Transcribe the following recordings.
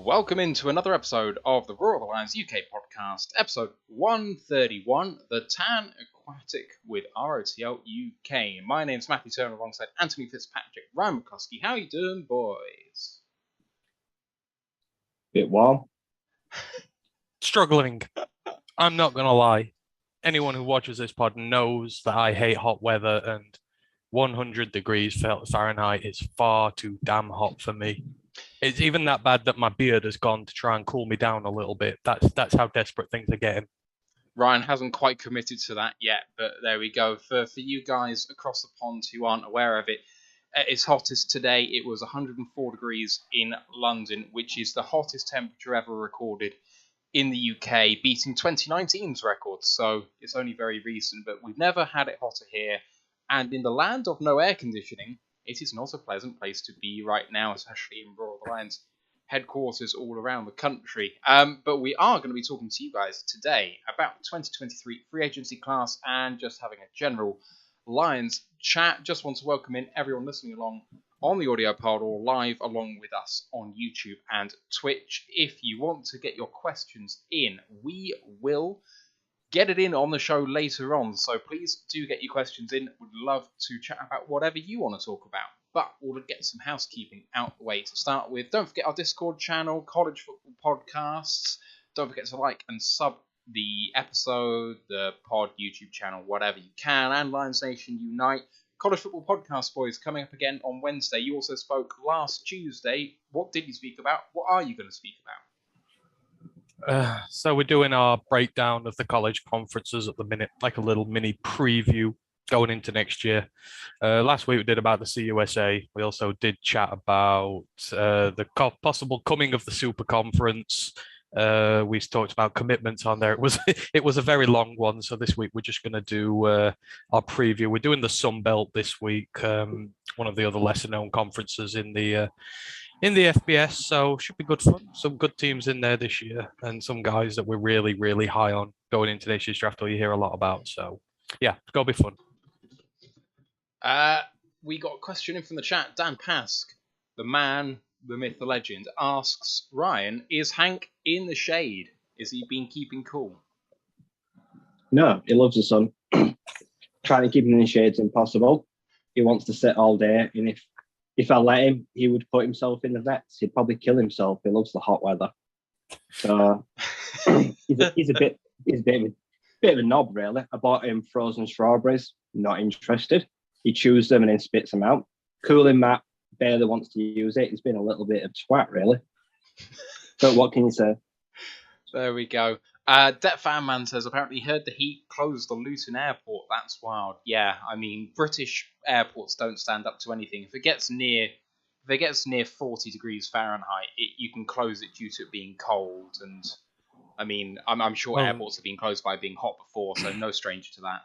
Welcome into another episode of the ROTL UK podcast, episode 131, The Tan Aquatic with ROTL UK. My name's Matthew Turner alongside Anthony Fitzpatrick, Ryan McCluskey. How you doing, boys? Bit warm. Struggling. I'm not going to lie. Anyone who watches this pod knows that I hate hot weather, and 100 degrees Fahrenheit is far too damn hot for me. It's even that bad that my beard has gone to try and cool me down a little bit. That's how desperate things are getting. Ryan hasn't quite committed to that yet, but there we go. For you guys across the pond who aren't aware of it, its hottest today, it was 104 degrees in London, which is the hottest temperature ever recorded in the UK, beating 2019's record. So it's only very recent, but we've never had it hotter here. And in the land of no air conditioning, it is not a pleasant place to be right now, especially in Royal Alliance headquarters all around the country. But we are going to be talking to you guys today about the 2023 free agency class and just having a general Lions chat. Just want to welcome in everyone listening along on the audio pod or live along with us on YouTube and Twitch. If you want to get your questions in, we will get it in on the show later on, so please do get your questions in. Would love to chat about whatever you want to talk about. But we'll get some housekeeping out the way to start with. Don't forget our Discord channel, College Football Podcasts. Don't forget to like and sub the episode, the pod, YouTube channel, whatever you can. And Lions Nation Unite. College Football Podcast, boys, coming up again on Wednesday. You also spoke last Tuesday. What did you speak about? What are you going to speak about? So we're doing our breakdown of the college conferences at the minute, like a little mini preview going into next year. Last week we did about the CUSA. We also did chat about the possible coming of the Super Conference. We talked about commitments on there. It was a very long one, so this week we're just going to do our preview. We're doing the Sun Belt this week, one of the other lesser-known conferences in the FBS, so should be good fun. Some good teams in there this year, and some guys that we're really, really high on going into this year's draft, or you hear a lot about. So, yeah, it's going to be fun. We got a question in from the chat. Dan Pask, the man, the myth, the legend, asks, Ryan, is Hank in the shade? Is he been keeping cool? No, he loves the sun. Trying to keep him in the shade's impossible. He wants to sit all day, and if I let him, he would put himself in the vets. He'd probably kill himself. He loves the hot weather. So he's a bit of a knob, really. I bought him frozen strawberries. Not interested. He chews them and then spits them out. Cooling mat barely wants to use it. He's been a little bit of twat, really. But what can you say? There we go. Det Fan Man says, apparently heard the Heat closed the Luton airport. That's wild. Yeah, I mean, British airports don't stand up to anything. If it gets near 40 degrees Fahrenheit, you can close it due to it being cold. And I mean, I'm sure airports have been closed by being hot before, so no stranger to that.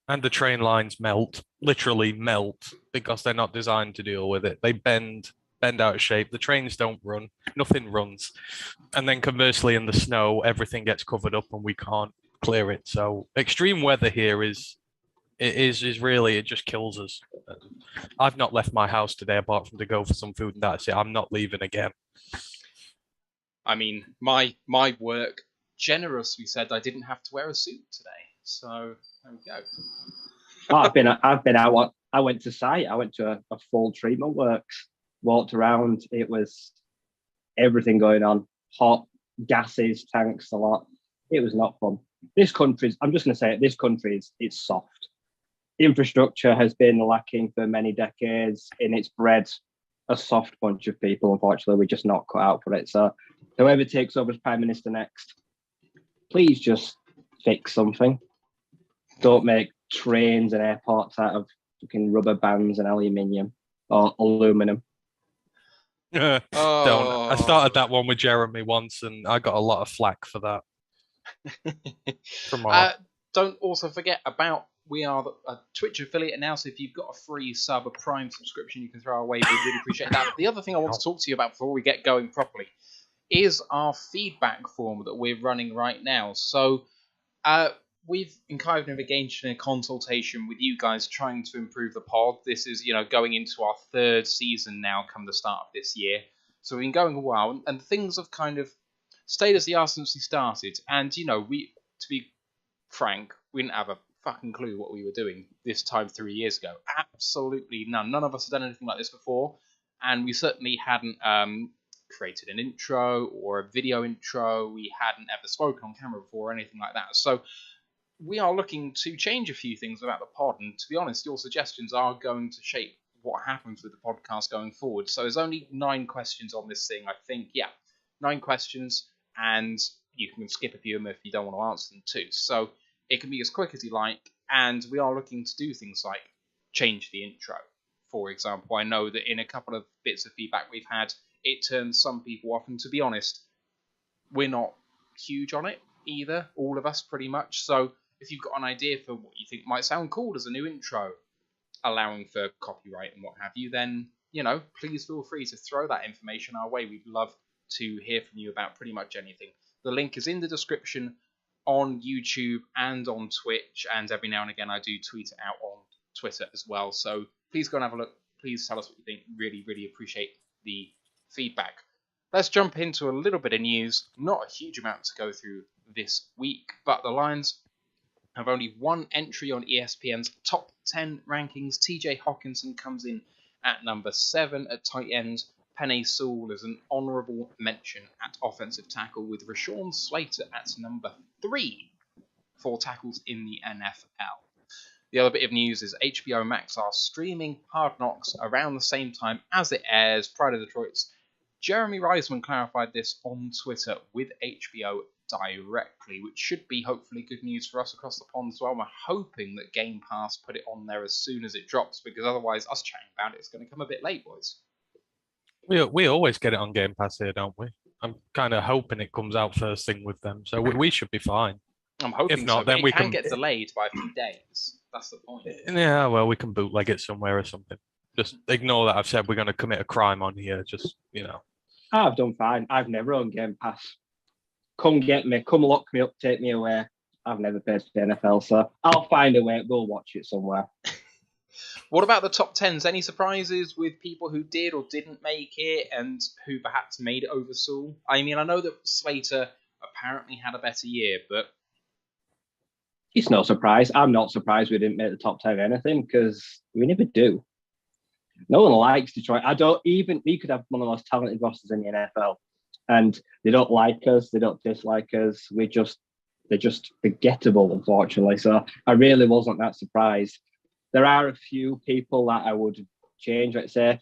And the train lines literally melt, because they're not designed to deal with it. They bend out of shape. The trains don't run. Nothing runs. And then conversely, in the snow, everything gets covered up and we can't clear it. So extreme weather here is really, it just kills us. I've not left my house today apart from to go for some food, and that's it. I'm not leaving again. I mean, my work generously said I didn't have to wear a suit today. So there we go. I've been out. I went to site. I went to a full treatment works. Walked around. It was everything going on. Hot, gases, tanks, a lot. It was not fun. This country's, I'm just going to say it, this country it's soft. Infrastructure has been lacking for many decades, and it's bred a soft bunch of people. Unfortunately, we're just not cut out for it. So whoever takes over as Prime Minister next, please just fix something. Don't make trains and airports out of fucking rubber bands and aluminium or aluminum. Don't. I started that one with Jeremy once, and I got a lot of flack for that. Don't also forget about, we are a Twitch affiliate now, so if you've got a free sub, a Prime subscription you can throw our way, we really appreciate that. But the other thing I want to talk to you about before we get going properly is our feedback form that we're running right now. So we've kind of engaged in a consultation with you guys trying to improve the pod. This is, going into our third season now come the start of this year. So we've been going a while, and things have kind of stayed as they are since we started. And to be frank, we didn't have a fucking clue what we were doing this time 3 years ago. Absolutely none. None of us had done anything like this before, and we certainly hadn't created an intro or a video intro. We hadn't ever spoken on camera before or anything like that. So we are looking to change a few things about the pod, and to be honest, your suggestions are going to shape what happens with the podcast going forward. So there's only 9 questions on this thing, I think. Yeah, 9 questions, and you can skip a few of them if you don't want to answer them too. So it can be as quick as you like, and we are looking to do things like change the intro. For example, I know that in a couple of bits of feedback we've had, it turns some people off, and to be honest, we're not huge on it either, all of us pretty much. So if you've got an idea for what you think might sound cool as a new intro, allowing for copyright and what have you, then, please feel free to throw that information our way. We'd love to hear from you about pretty much anything. The link is in the description on YouTube and on Twitch, and every now and again I do tweet it out on Twitter as well. So please go and have a look. Please tell us what you think. Really, really appreciate the feedback. Let's jump into a little bit of news. Not a huge amount to go through this week, but the Lions have only one entry on ESPN's top 10 rankings. TJ Hawkinson comes in at number 7 at tight end. Penei Sewell is an honourable mention at offensive tackle, with Rashawn Slater at number 3 for tackles in the NFL. The other bit of news is HBO Max are streaming Hard Knocks around the same time as it airs. Pride of Detroit's Jeremy Reisman clarified this on Twitter with HBO directly, which should be hopefully good news for us across the pond as well. We're hoping that Game Pass put it on there as soon as it drops, because otherwise us chatting about it's going to come a bit late, boys. We always get it on Game Pass here, don't we? I'm kind of hoping it comes out first thing with them, so we should be fine. I'm hoping If not, so, then but we it can can get delayed by a few days. That's the point. Yeah, well, we can bootleg it somewhere or something. Just ignore that I've said we're going to commit a crime on here. Just I've done fine. I've never owned Game Pass. Come get me. Come lock me up. Take me away. I've never paid for the NFL, so I'll find a way. We'll watch it somewhere. What about the top 10s? Any surprises with people who did or didn't make it, and who perhaps made it over Sewell? I mean, I know that Slater apparently had a better year, but it's no surprise. I'm not surprised we didn't make the top 10 of anything, because we never do. No one likes Detroit. We could have one of the most talented rosters in the NFL, and they don't like us. They don't dislike us. They're just forgettable, unfortunately. So I really wasn't that surprised. There are a few people that I would change. Let's say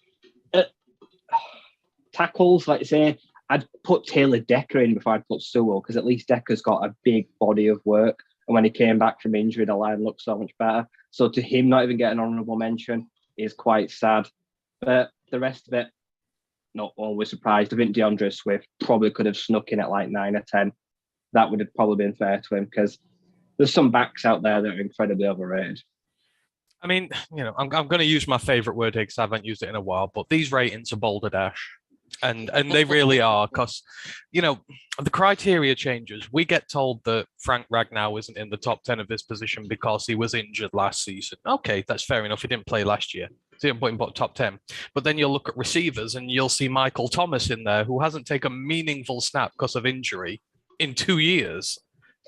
tackles. Let's say I'd put Taylor Decker in before I'd put Sewell, because at least Decker's got a big body of work, and when he came back from injury, the line looked so much better. So to him not even get an honourable mention is quite sad. But the rest of it, not always surprised. I think DeAndre Swift probably could have snuck in at like 9 or 10. That would have probably been fair to him, because there's some backs out there that are incredibly overrated. I mean, I'm going to use my favourite word here because I haven't used it in a while, but these ratings are balderdash. And they really are, because, the criteria changes. We get told that Frank Ragnow isn't in the top 10 of this position because he was injured last season. Okay, that's fair enough. He didn't play last year. So you didn't put him in top 10. But then you'll look at receivers and you'll see Michael Thomas in there, who hasn't taken a meaningful snap because of injury in 2 years.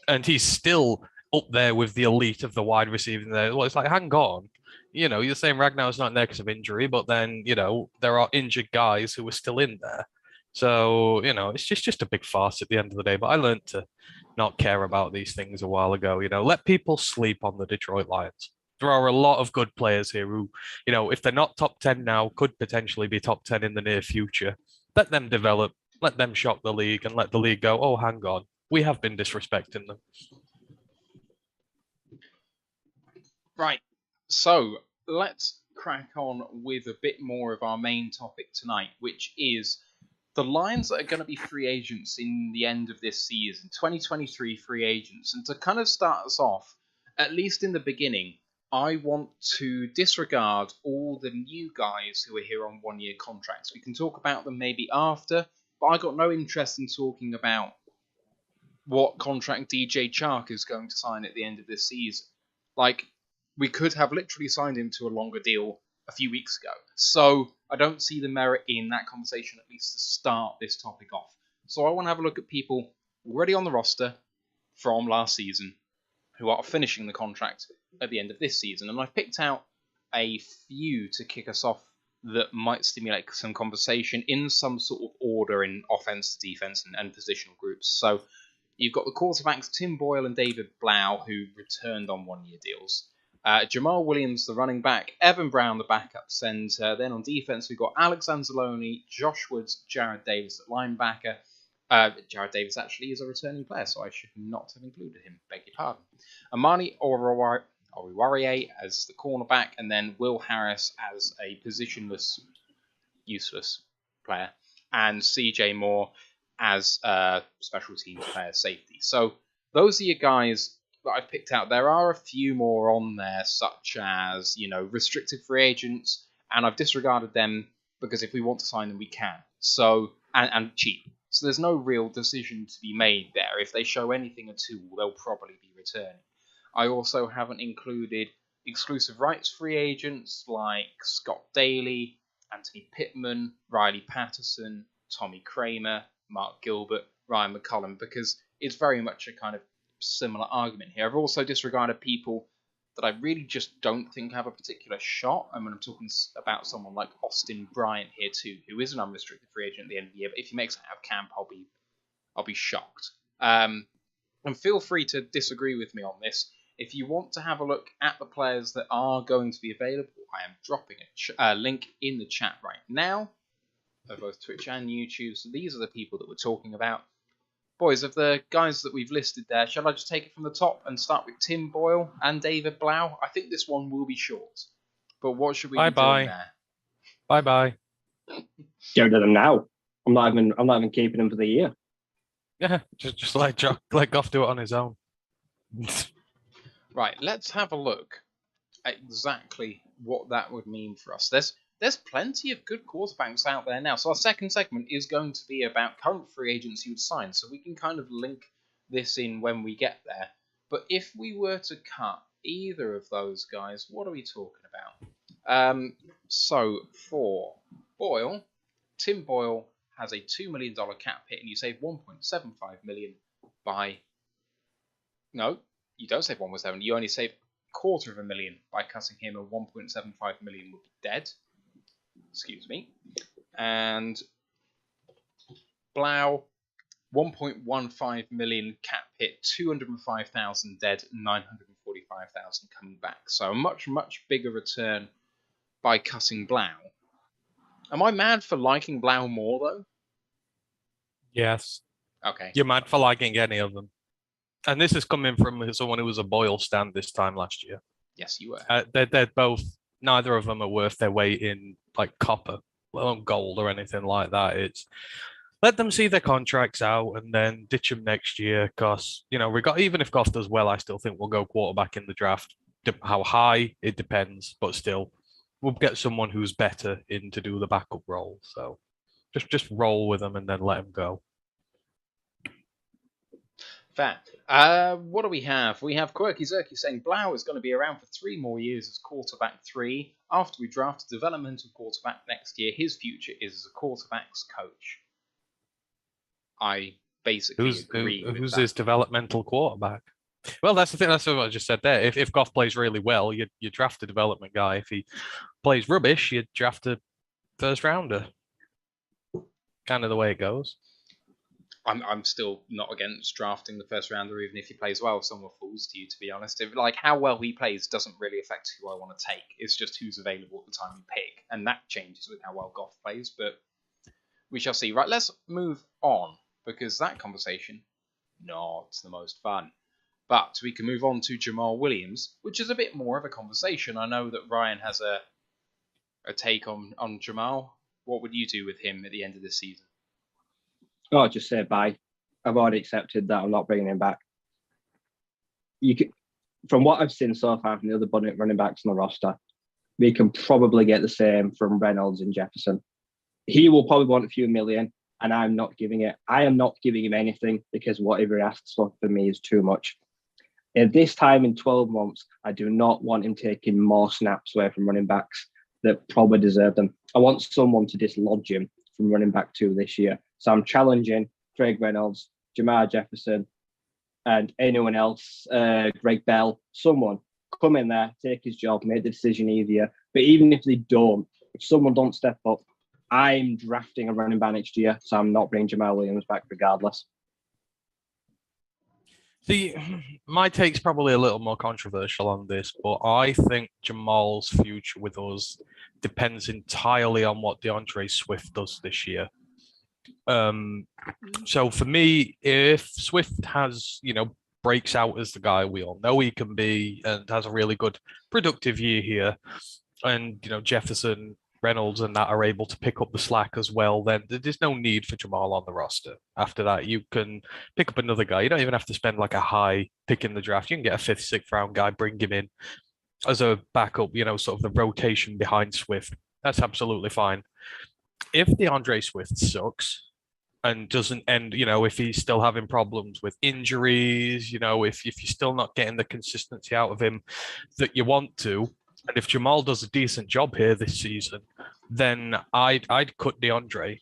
And he's still up there with the elite of the wide receiving there. Well, it's like, hang on. You're saying Ragnar's not in there because of injury, but then, there are injured guys who are still in there. So, it's just a big farce at the end of the day. But I learned to not care about these things a while ago. Let people sleep on the Detroit Lions. There are a lot of good players here who, if they're not top 10 now, could potentially be top 10 in the near future. Let them develop, let them shock the league, and let the league go, oh, hang on, we have been disrespecting them. Right. So let's crack on with a bit more of our main topic tonight, which is the Lions that are going to be free agents in the end of this season, 2023 free agents. And to kind of start us off, at least in the beginning, I want to disregard all the new guys who are here on one-year contracts. We can talk about them maybe after, but I got no interest in talking about what contract DJ Chark is going to sign at the end of this season. Like, we could have literally signed him to a longer deal a few weeks ago. So I don't see the merit in that conversation, at least to start this topic off. So I want to have a look at people already on the roster from last season who are finishing the contract at the end of this season. And I've picked out a few to kick us off that might stimulate some conversation in some sort of order in offense, defense, and positional groups. So you've got the quarterbacks Tim Boyle and David Blau, who returned on one-year deals. Jamal Williams, the running back. Evan Brown, the backup center. Then on defense, we've got Alex Anzalone, Josh Woods, Jared Davis at linebacker. Jared Davis actually is a returning player, so I should not have included him. Beg your pardon. Amani Oriwarie as the cornerback, and then Will Harris as a positionless, useless player, and CJ Moore as a special teams player safety. So those are your guys that I've picked out. There are a few more on there, such as, restricted free agents, and I've disregarded them because if we want to sign them, we can. So, and cheap. So there's no real decision to be made there. If they show anything at all, they'll probably be returning. I also haven't included exclusive rights free agents like Scott Daly, Anthony Pittman, Riley Patterson, Tommy Kramer, Mark Gilbert, Ryan McCullum, because it's very much a kind of similar argument here. I've also disregarded people that I really just don't think have a particular shot. I mean, I'm talking about someone like Austin Bryant here too, who is an unrestricted free agent at the end of the year, but if he makes it out of camp, I'll be shocked. And feel free to disagree with me on this. If you want to have a look at the players that are going to be available, I am dropping a link in the chat right now of both Twitch and YouTube. So these are the people that we're talking about. Boys, of the guys that we've listed there, shall I just take it from the top and start with Tim Boyle and David Blau? I think this one will be short. But what should we be doing there? Bye-bye. Get rid of them now. I'm not even keeping them for the year. Yeah, just let Goff do it on his own. Right, let's have a look at exactly what that would mean for us. There's plenty of good quarterbacks out there now. So our second segment is going to be about current free agents you'd sign. So we can kind of link this in when we get there. But if we were to cut either of those guys, what are we talking about? So for Boyle, Tim Boyle has a $2 million cap hit, and you save $1.75 million by... No, you don't save 1.7. You only save $250,000 by cutting him, and $1.75 million would be dead. Excuse me. And Blau, 1.15 million cap hit, 205,000 dead, 945,000 coming back. So a much, much bigger return by cutting Blau. Am I mad for liking Blau more, though? Yes. Okay. You're mad for liking any of them. And this is coming from someone who was a Boyle stand this time last year. Yes, you were. They're both, neither of them are worth their weight in like copper, let alone gold or anything like that. It's let them see their contracts out and then ditch them next year. Because even if Goff does well, I still think we'll go quarterback in the draft. How high it depends, but still, we'll get someone who's better in to do the backup role. So just roll with them and then let them go. Fair. What do we have? We have Quirky Zerky saying Blau is going to be around for 3 more years as quarterback 3. After we draft a developmental quarterback next year, his future is as a quarterback's coach. I basically agree with who's that. his developmental quarterback? Well, that's the thing. That's what I just said there. If Goff plays really well, you draft a development guy. If he plays rubbish, you draft a first rounder. Kind of the way it goes. I'm still not against drafting the first rounder, even if he plays well. Someone falls to you, to be honest. How well he plays doesn't really affect who I want to take. It's just who's available at the time you pick, and that changes with how well Goff plays. But we shall see. Right, let's move on because that conversation not the most fun. But we can move on to Jamal Williams, which is a bit more of a conversation. I know that Ryan has a take on Jamal. What would you do with him at the end of this season? Oh, just say bye. I've already accepted that I'm not bringing him back. From what I've seen so far from the other running backs on the roster, we can probably get the same from Reynolds and Jefferson. He will probably want a few million, and I'm not giving it. I am not giving him anything because whatever he asks for me is too much. At this time in 12 months, I do not want him taking more snaps away from running backs that probably deserve them. I want someone to dislodge him from running back 2 this year. So I'm challenging Craig Reynolds, Jamar Jefferson, and anyone else, Greg Bell, someone come in there, take his job, make the decision easier. But even if they don't, if someone don't step up, I'm drafting a running back next year, so I'm not bringing Jamal Williams back regardless. See, my take's probably a little more controversial on this, but I think Jamal's future with us depends entirely on what DeAndre Swift does this year. So for me, if Swift has, breaks out as the guy we all know he can be and has a really good productive year here, and Jefferson, Reynolds and that are able to pick up the slack as well, then there's no need for Jamal on the roster. After that, you can pick up another guy. You don't even have to spend like a high pick in the draft. You can get a 5th, 6th round guy, bring him in as a backup, sort of the rotation behind Swift. That's absolutely fine. If DeAndre Swift sucks and doesn't end, if he's still having problems with injuries, if you're still not getting the consistency out of him that you want to, and if Jamal does a decent job here this season, then I'd cut DeAndre.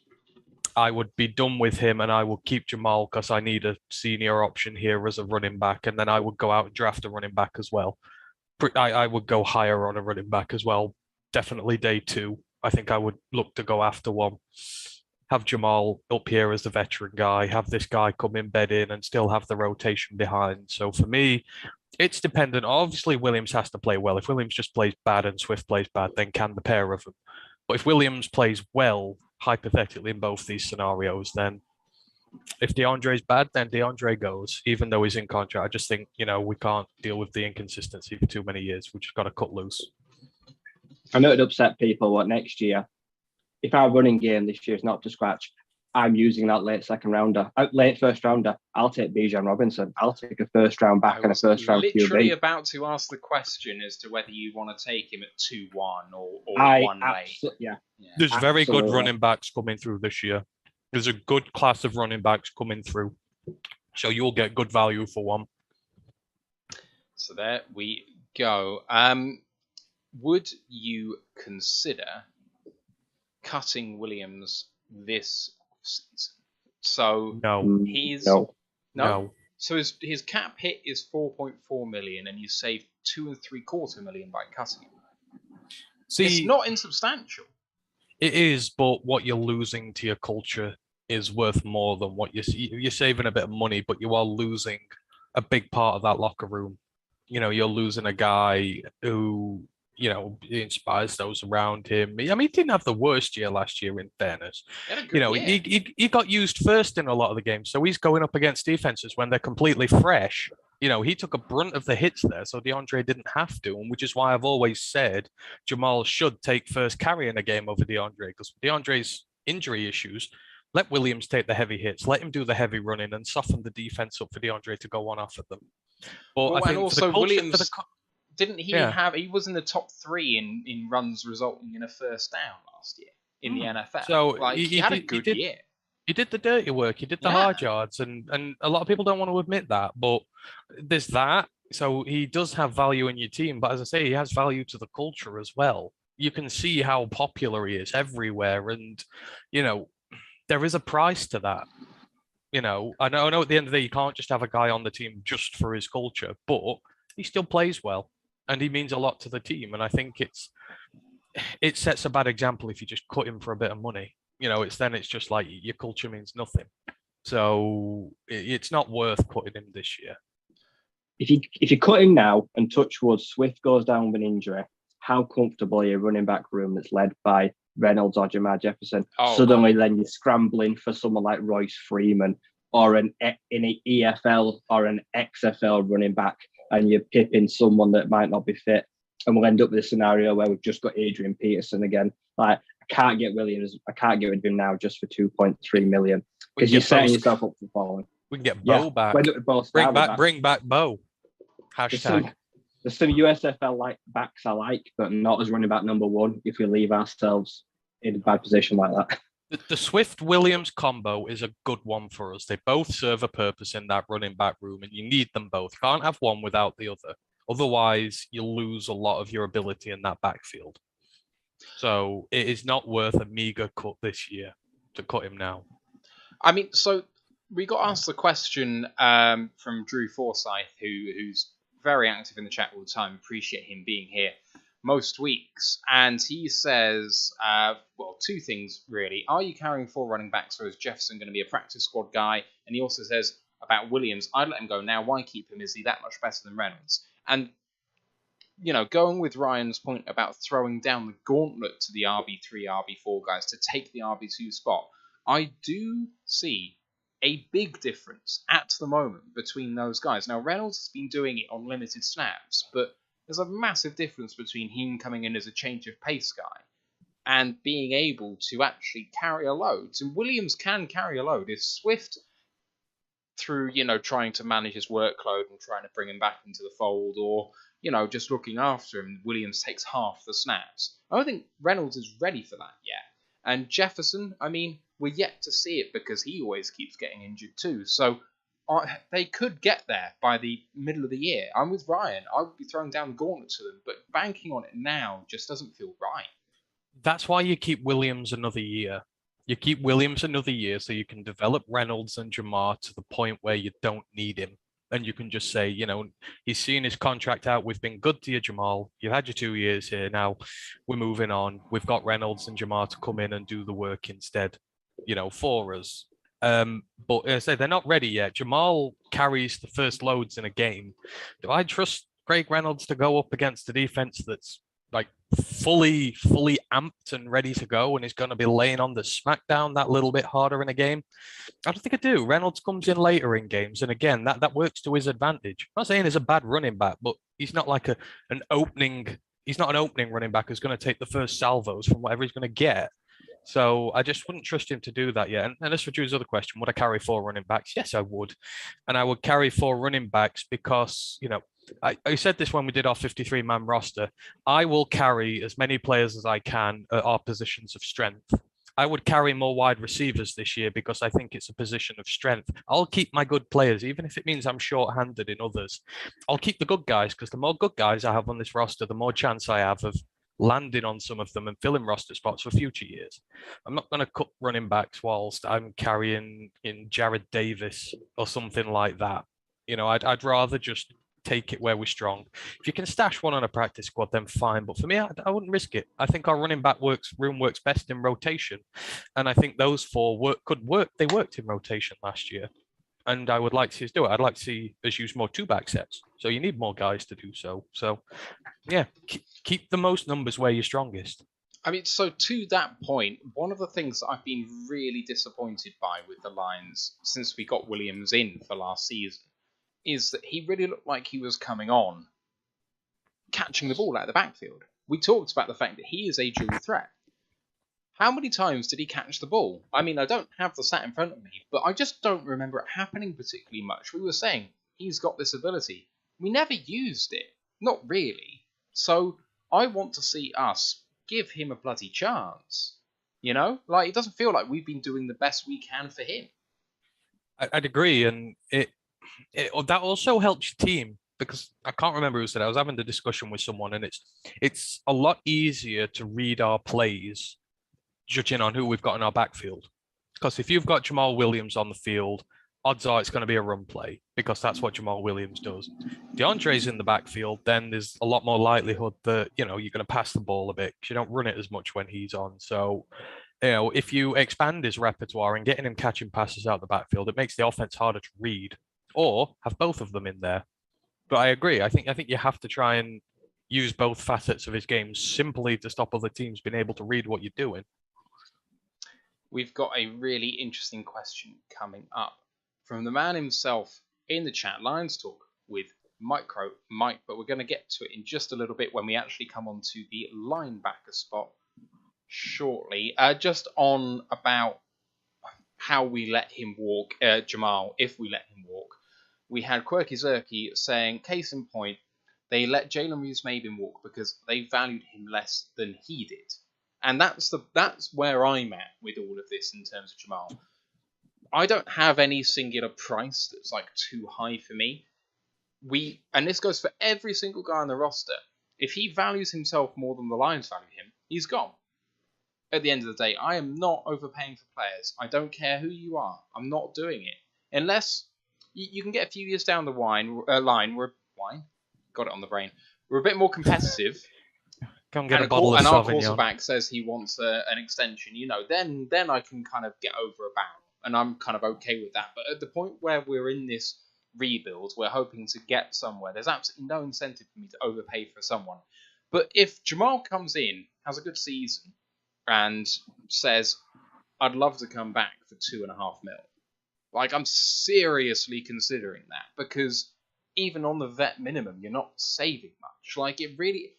I would be done with him and I would keep Jamal because I need a senior option here as a running back. And then I would go out and draft a running back as well. I would go higher on a running back as well. Definitely day 2. I think I would look to go after one. Have Jamal up here as the veteran guy, have this guy come in, bed in, and still have the rotation behind. So for me, it's dependent. Obviously, Williams has to play well. If Williams just plays bad and Swift plays bad, then can the pair of them. But if Williams plays well, hypothetically, in both these scenarios, then if DeAndre's bad, then DeAndre goes, even though he's in contract. I just think, we can't deal with the inconsistency for too many years. We just got to cut loose. I know it'd upset people, but next year, if our running game this year is not to scratch, I'm using that late first rounder. I'll take Bijan Robinson. I'll take a first round back and a first round QB. Literally about to ask the question as to whether you want to take him at 2-1 or 1 late. Yeah. There's very good running backs coming through this year. There's a good class of running backs coming through. So you'll get good value for one. So there we go. Would you consider cutting Williams this season? So no. No. So his cap hit is 4.4 million, and you saved 2.75 million by cutting him. See, it's not insubstantial. It is, but what you're losing to your culture is worth more than what you're saving a bit of money, but you are losing a big part of that locker room. You're losing a guy who inspires those around him. I mean, he didn't have the worst year last year, in fairness. He got used first in a lot of the games, so he's going up against defenses when they're completely fresh. He took a brunt of the hits there, so DeAndre didn't have to, and which is why I've always said Jamal should take first carry in a game over DeAndre, because DeAndre's injury issues, let Williams take the heavy hits, let him do the heavy running, and soften the defense up for DeAndre to go on after them. But I think also Williams... Didn't he have? He was in the top 3 in runs resulting in a first down last year in the NFL. So he had a good year. He did the dirty work. He did the hard yards, and a lot of people don't want to admit that. But there's that. So he does have value in your team. But as I say, he has value to the culture as well. You can see how popular he is everywhere, and there is a price to that. I know at the end of the day, you can't just have a guy on the team just for his culture, but he still plays well. And he means a lot to the team. And I think it sets a bad example if you just cut him for a bit of money. It's just like your culture means nothing. So it's not worth cutting him this year. If you cut him now and touch wood, Swift goes down with an injury, how comfortable are you running back room that's led by Reynolds or Jamar Jefferson? Suddenly then you're scrambling for someone like Royce Freeman or in an EFL or an XFL running back, and you're pipping someone that might not be fit. And we'll end up with a scenario where we've just got Adrian Peterson again. Like, I can't get Williams. I can't get rid of him now just for 2.3 million, because you're setting yourself up for falling. We can get Bo back. Bring back Bo. Hashtag. There's some USFL backs I like, but not as running back number 1 if we leave ourselves in a bad position like that. The Swift-Williams combo is a good one for us. They both serve a purpose in that running back room, and you need them both. You can't have one without the other. Otherwise, you'll lose a lot of your ability in that backfield. So it is not worth a meager cut this year to cut him now. I mean, so we got asked the question from Drew Forsyth, who's very active in the chat all the time. Appreciate him being here most weeks. And he says, well, two things really. Are you carrying 4 running backs, or is Jefferson going to be a practice squad guy? And he also says about Williams, I'd let him go now. Why keep him? Is he that much better than Reynolds? And going with Ryan's point about throwing down the gauntlet to the RB3, RB4 guys to take the RB2 spot, I do see a big difference at the moment between those guys. Now, Reynolds has been doing it on limited snaps, but there's a massive difference between him coming in as a change of pace guy and being able to actually carry a load. And Williams can carry a load. If Swift, through trying to manage his workload and trying to bring him back into the fold, or just looking after him, Williams takes half the snaps. I don't think Reynolds is ready for that yet. And Jefferson, I mean, we're yet to see it because he always keeps getting injured too. So they could get there by the middle of the year. I'm with Ryan. I would be throwing down the gauntlet to them, but banking on it now just doesn't feel right. That's why you keep Williams another year. You keep Williams another year so you can develop Reynolds and Jamar to the point where you don't need him. And you can just say, he's seeing his contract out. We've been good to you, Jamal. You've had your 2 years here. Now we're moving on. We've got Reynolds and Jamar to come in and do the work instead, for us. But as I say, they're not ready yet. Jamal carries the first loads in a game. Do I trust Craig Reynolds to go up against a defense that's like fully amped and ready to go and is going to be laying on the smackdown that little bit harder in a game? I don't think I do. Reynolds comes in later in games, and again, that works to his advantage. I'm not saying he's a bad running back, but he's not like an opening. He's not an opening running back who's going to take the first salvos from whatever he's going to get. So I just wouldn't trust him to do that yet. And as for Drew's other question, would I carry 4 running backs? Yes, I would. And I would carry 4 running backs because, I said this when we did our 53-man roster. I will carry as many players as I can at our positions of strength. I would carry more wide receivers this year because I think it's a position of strength. I'll keep my good players, even if it means I'm short-handed in others. I'll keep the good guys because the more good guys I have on this roster, the more chance I have of landing on some of them and filling roster spots for future years. I'm not going to cut running backs whilst I'm carrying in Jared Davis or something like that. I'd rather just take it where we're strong. If you can stash one on a practice squad, then fine. But for me, I wouldn't risk it. I think our running back room works best in rotation. And I think those 4 could work. They worked in rotation last year. And I would like to see us do it. I'd like to see us use more 2-back sets. So you need more guys to do so. So, yeah, keep the most numbers where you're strongest. I mean, so to that point, one of the things that I've been really disappointed by with the Lions since we got Williams in for last season is that he really looked like he was coming on, catching the ball out of the backfield. We talked about the fact that he is a dual threat. How many times did he catch the ball? I mean, I don't have the stat in front of me, but I just don't remember it happening particularly much. We were saying, he's got this ability. We never used it. Not really. So, I want to see us give him a bloody chance. It doesn't feel like we've been doing the best we can for him. I'd agree, and that also helps your team because I can't remember who said it. I was having a discussion with someone, and it's a lot easier to read our plays judging on who we've got in our backfield. Because if you've got Jamal Williams on the field, odds are it's going to be a run play because that's what Jamal Williams does. DeAndre's in the backfield, then there's a lot more likelihood that you're going to pass the ball a bit because you don't run it as much when he's on. So if you expand his repertoire and getting him catching passes out the backfield, it makes the offense harder to read, or have both of them in there. But I agree. I think you have to try and use both facets of his game simply to stop other teams being able to read what you're doing. We've got a really interesting question coming up from the man himself in the chat, Lions Talk with Mike, but we're going to get to it in just a little bit when we actually come on to the linebacker spot shortly. Just on about how we let him walk, Jamal, if we let him walk. We had Quirky Zerky saying, case in point, they let Jalen Reeves-Maybin walk because they valued him less than he did. And that's where I'm at with all of this in terms of Jamal. I don't have any singular price that's like too high for me. And this goes for every single guy on the roster. If he values himself more than the Lions value him, he's gone. At the end of the day, I am not overpaying for players. I don't care who you are. I'm not doing it. Unless you can get a few years down the line, got it on the brain. We're a bit more competitive. Come get and a bottle of our Sauvignon. quarterback says he wants an extension, then I can kind of get over a barrel, and I'm kind of okay with that. But at the point where we're in this rebuild, we're hoping to get somewhere. There's absolutely no incentive for me to overpay for someone. But if Jamal comes in, has a good season, and says, I'd love to come back for 2.5 mil, like, I'm seriously considering that, because even on the vet minimum, you're not saving much. Like, it really,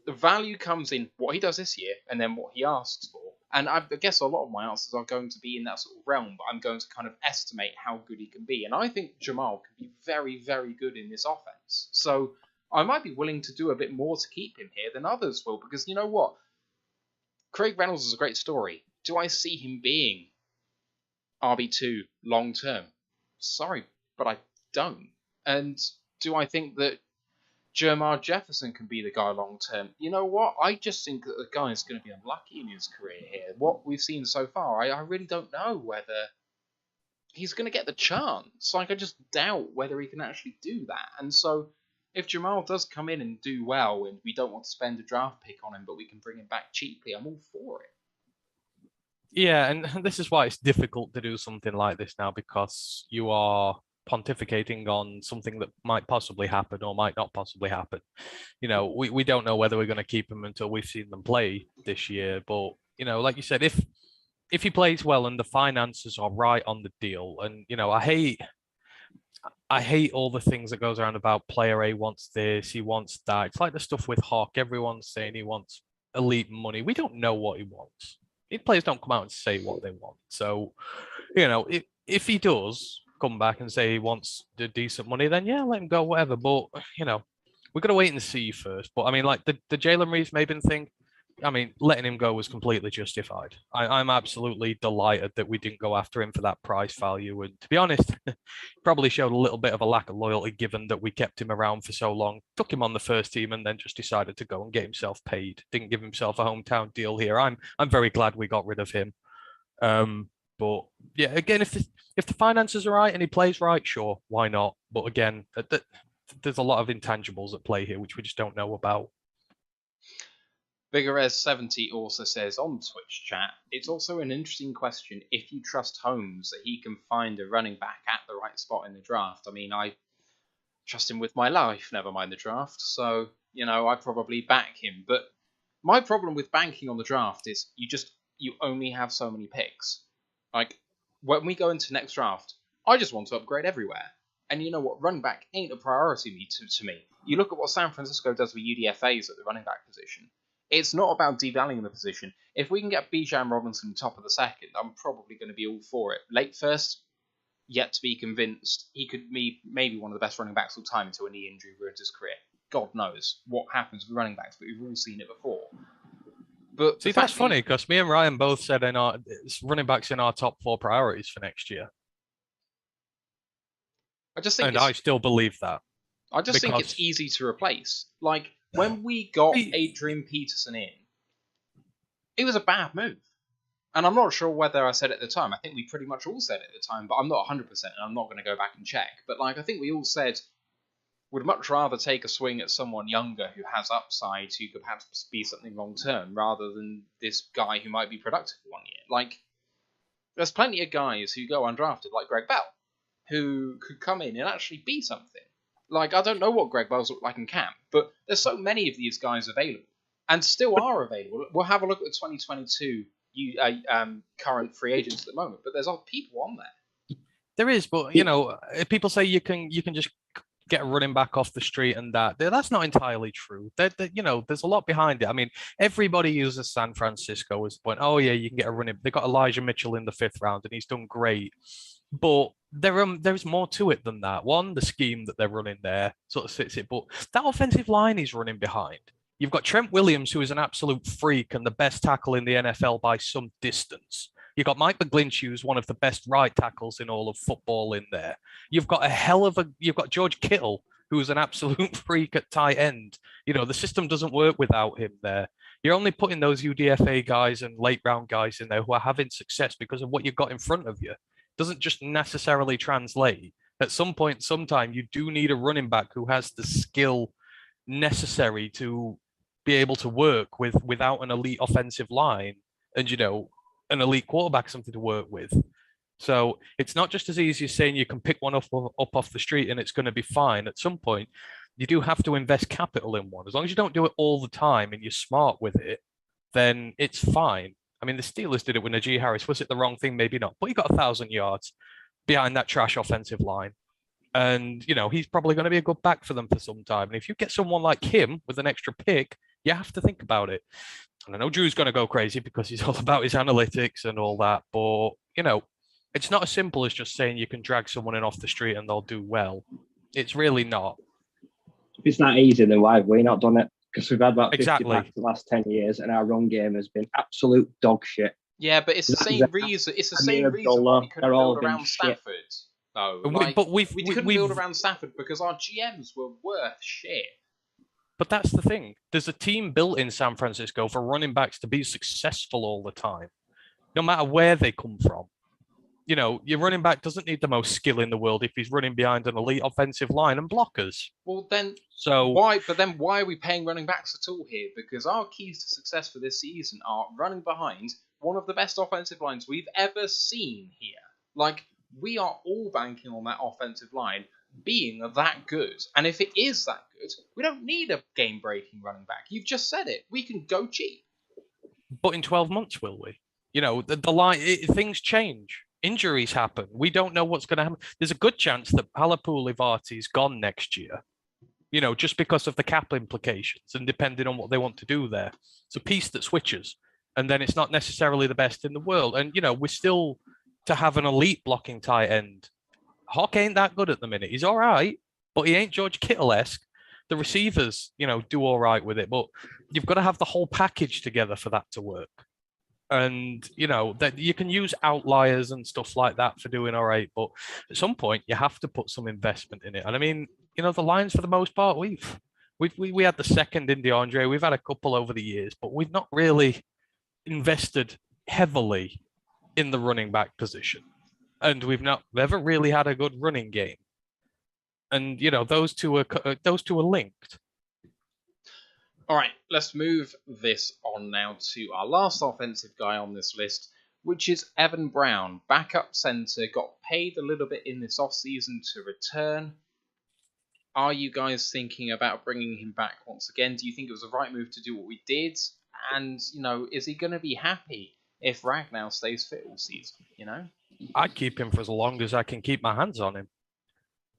the value comes in what he does this year and then what he asks for. And I guess a lot of my answers are going to be in that sort of realm, but I'm going to kind of estimate how good he can be. And I think Jamal can be very, very good in this offense. So I might be willing to do a bit more to keep him here than others will, because you know what? Craig Reynolds is a great story. Do I see him being RB2 long term? Sorry, but I don't. And do I think that Jermar Jefferson can be the guy long term? You know what? I just think that the guy is going to be unlucky in his career here. What we've seen so far, I really don't know whether he's going to get the chance. Like, I just doubt whether he can actually do that. And so, if Jamal does come in and do well, and we don't want to spend a draft pick on him, but we can bring him back cheaply, I'm all for it. Yeah, and this is why it's difficult to do something like this now, because you are pontificating on something that might possibly happen or might not possibly happen. We don't know whether we're going to keep him until we've seen them play this year. But, like you said, if he plays well and the finances are right on the deal, and, I hate all the things that goes around about player A wants this, he wants that. It's like the stuff with Hawk. Everyone's saying he wants elite money. We don't know what he wants. Players don't come out and say what they want. So, if he does come back and say he wants the decent money, then yeah, let him go, whatever. But, we've got to wait and see first. But I mean, like the Jalen Reeves-Maben thing, I mean, letting him go was completely justified. I'm absolutely delighted that we didn't go after him for that price value. And to be honest, probably showed a little bit of a lack of loyalty, given that we kept him around for so long, took him on the first team, and then just decided to go and get himself paid. Didn't give himself a hometown deal here. I'm very glad we got rid of him. But yeah, again, if the finances are right and he plays right, sure, why not? But again, there's a lot of intangibles at play here, which we just don't know about. Vigorez70 also says on Twitch chat, it's also an interesting question if you trust Holmes that he can find a running back at the right spot in the draft. I mean, I trust him with my life, never mind the draft. So, I probably back him. But my problem with banking on the draft is you only have so many picks. Like, when we go into next draft, I just want to upgrade everywhere. And you know what? Running back ain't a priority to me. You look at what San Francisco does with UDFAs at the running back position. It's not about devaluing the position. If we can get Bijan Robinson top of the second, I'm probably going to be all for it. Late first, yet to be convinced. He could be maybe one of the best running backs of all time until a knee injury ruins his career. God knows what happens with running backs, but we've all seen it before. But see, that's funny, because me and Ryan both said running backs in our top 4 priorities for next year. I still believe that. I just think it's easy to replace. Like, when we got Adrian Peterson in, it was a bad move. And I'm not sure whether I said it at the time. I think we pretty much all said it at the time, but I'm not 100%, and I'm not going to go back and check. But, I think we all said would much rather take a swing at someone younger who has upside, who could perhaps be something long-term, rather than this guy who might be productive for 1 year. There's plenty of guys who go undrafted, like Greg Bell, who could come in and actually be something. I don't know what Greg Bell's looked like in camp, but there's so many of these guys available, and still are available. We'll have a look at the 2022 current free agents at the moment, but there's other people on there. There is, but if people say you can just get a running back off the street and that's not entirely true. There's a lot behind it. I mean, everybody uses San Francisco as a point. Oh yeah, you can get a running. They got Elijah Mitchell in the 5th round, and he's done great. But there's more to it than that. One, the scheme that they're running there sort of fits it, but that offensive line is running behind. You've got Trent Williams, who is an absolute freak and the best tackle in the NFL by some distance. You've got Mike McGlinchey, who's one of the best right tackles in all of football in there. You've got you've got George Kittle, who's an absolute freak at tight end. The system doesn't work without him there. You're only putting those UDFA guys and late round guys in there who are having success because of what you've got in front of you. It doesn't just necessarily translate. At some point, sometime, you do need a running back who has the skill necessary to be able to work without an elite offensive line and, an elite quarterback, something to work with. So it's not just as easy as saying you can pick one up off the street and it's going to be fine. At some point, you do have to invest capital in one. As long as you don't do it all the time and you're smart with it, then it's fine. I mean, the Steelers did it with Najee Harris. Was it the wrong thing? Maybe not. But he got 1,000 yards behind that trash offensive line. And, he's probably going to be a good back for them for some time. And if you get someone like him with an extra pick, you have to think about it. And I know Drew's going to go crazy because he's all about his analytics and all that. But, it's not as simple as just saying you can drag someone in off the street and they'll do well. It's really not. If it's not easy, then why have we not done it? Because we've had about 50 Exactly. packs the last 10 years and our run game has been absolute dog shit. Yeah, but it's the same reason. It's the same reason why we couldn't build around Stafford. Though, we couldn't build around Stafford because our GMs were worth shit. But that's the thing. There's a team built in San Francisco for running backs to be successful all the time, no matter where they come from. Your running back doesn't need the most skill in the world if he's running behind an elite offensive line and blockers. Well, then why are we paying running backs at all here? Because our keys to success for this season are running behind one of the best offensive lines we've ever seen here. Like, we are all banking on that offensive line being that good. And if it is that good, we don't need a game-breaking running back. You've just said it. We can go cheap. But in 12 months, will we? The line, things change. Injuries happen. We don't know what's going to happen. There's a good chance that Palapulivati's gone next year, just because of the cap implications and depending on what they want to do there. It's a piece that switches, and then it's not necessarily the best in the world. And, we're still to have an elite blocking tight end. Hawk ain't that good at the minute. He's all right, but he ain't George Kittle-esque. The receivers, do all right with it, but you've got to have the whole package together for that to work. And, that you can use outliers and stuff like that for doing all right. But at some point, you have to put some investment in it. And I mean, the lines for the most part, we had the second in DeAndre. We've had a couple over the years, but we've not really invested heavily in the running back position. And we've not ever really had a good running game. And, those two are linked. All right, let's move this on now to our last offensive guy on this list, which is Evan Brown, backup center, got paid a little bit in this offseason to return. Are you guys thinking about bringing him back once again? Do you think it was the right move to do what we did? And, is he going to be happy if Ragnow stays fit all season, I'd keep him for as long as I can keep my hands on him.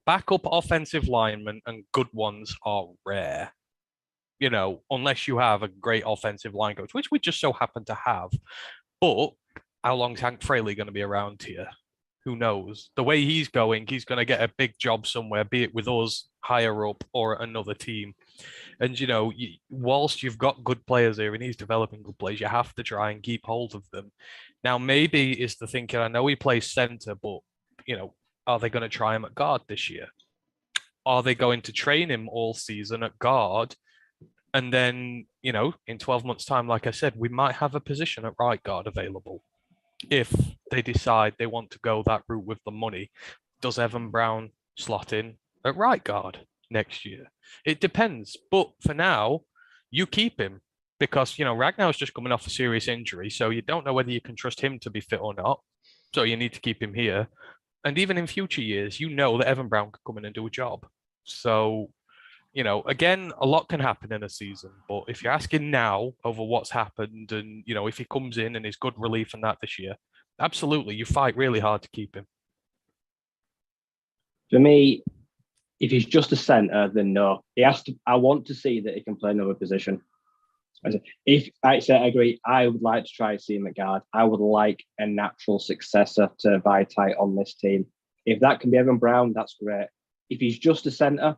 Backup offensive linemen and good ones are rare. Unless you have a great offensive line coach, which we just so happen to have. But how long's Hank Fraley going to be around here? Who knows? The way he's going to get a big job somewhere, be it with us higher up or another team. And, whilst you've got good players here and he's developing good players, you have to try and keep hold of them. Now, maybe is the thinking, I know he plays center, but, are they going to try him at guard this year? Are they going to train him all season at guard? And then, in 12 months' time, like I said, we might have a position at right guard available. If they decide they want to go that route with the money, does Evan Brown slot in at right guard next year? It depends. But for now, you keep him because, Ragnar's just coming off a serious injury. So you don't know whether you can trust him to be fit or not. So you need to keep him here. And even in future years, that Evan Brown could come in and do a job. So, again, a lot can happen in a season, but if you're asking now over what's happened and, if he comes in and is good relief and that this year, absolutely, you fight really hard to keep him. For me, if he's just a centre, then no. I want to see that he can play another position. I agree, I would like to try to see him at guard. I would like a natural successor to Vitae on this team. If that can be Evan Brown, that's great. If he's just a centre,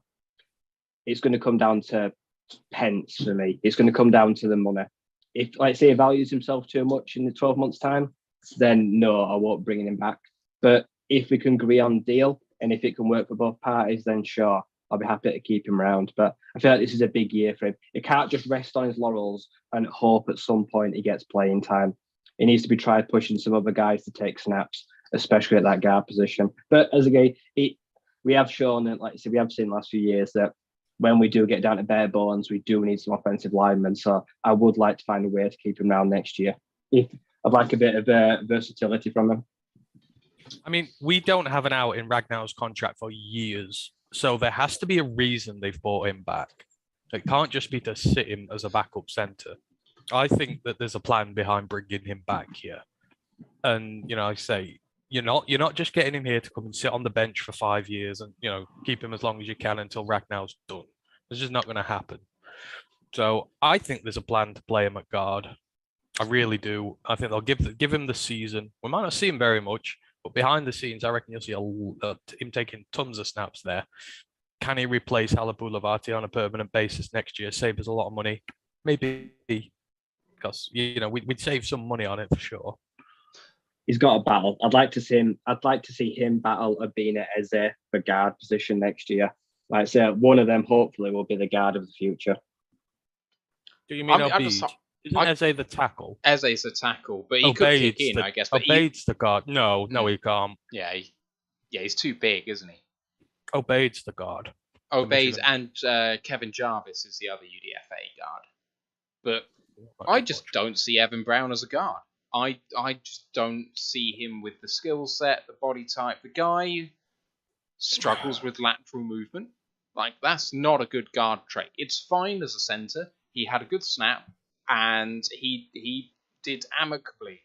it's going to come down to pence for me. It's going to come down to the money. If, he values himself too much in the 12 months' time, then no, I won't bring him back. But if we can agree on a deal and if it can work for both parties, then sure. I'll be happy to keep him around. But I feel like this is a big year for him. He can't just rest on his laurels and hope at some point he gets playing time. He needs to be tried pushing some other guys to take snaps, especially at that guard position. But as a guy, we have shown that, like I said, we have seen the last few years that when we do get down to bare bones, we do need some offensive linemen. So I would like to find a way to keep him around next year. I'd like a bit of versatility from him. I mean, we don't have an out in Ragnar's contract for years, so there has to be a reason they've brought him back. It can't just be to sit him as a backup center. I think that there's a plan behind bringing him back here. And, I say, you're not just getting him here to come and sit on the bench for 5 years and, keep him as long as you can until Ragnar's done. It's just not going to happen. So I think there's a plan to play him at guard. I really do. I think they'll give him the season. We might not see him very much, but behind the scenes, I reckon you'll see him taking tons of snaps there. Can he replace Halapoulivaati on a permanent basis next year? Save us a lot of money. Maybe, because we'd save some money on it for sure. He's got a battle. I'd like to see him battle Abina Eze for guard position next year. Like I say, one of them hopefully will be the guard of the future. Do you mean Obeid? Isn't Eze the tackle? Eze's a tackle, but he could kick in, I guess. But Obeid's the guard. No, he can't. Yeah, he's too big, isn't he? Obeid's the guard. Obeid and Kevin Jarvis is the other UDFA guard. But I just don't see Evan Brown as a guard. I just don't see him with the skill set, the body type. The guy struggles with lateral movement. Like, that's not a good guard trait. It's fine as a center. He had a good snap, and he did amicably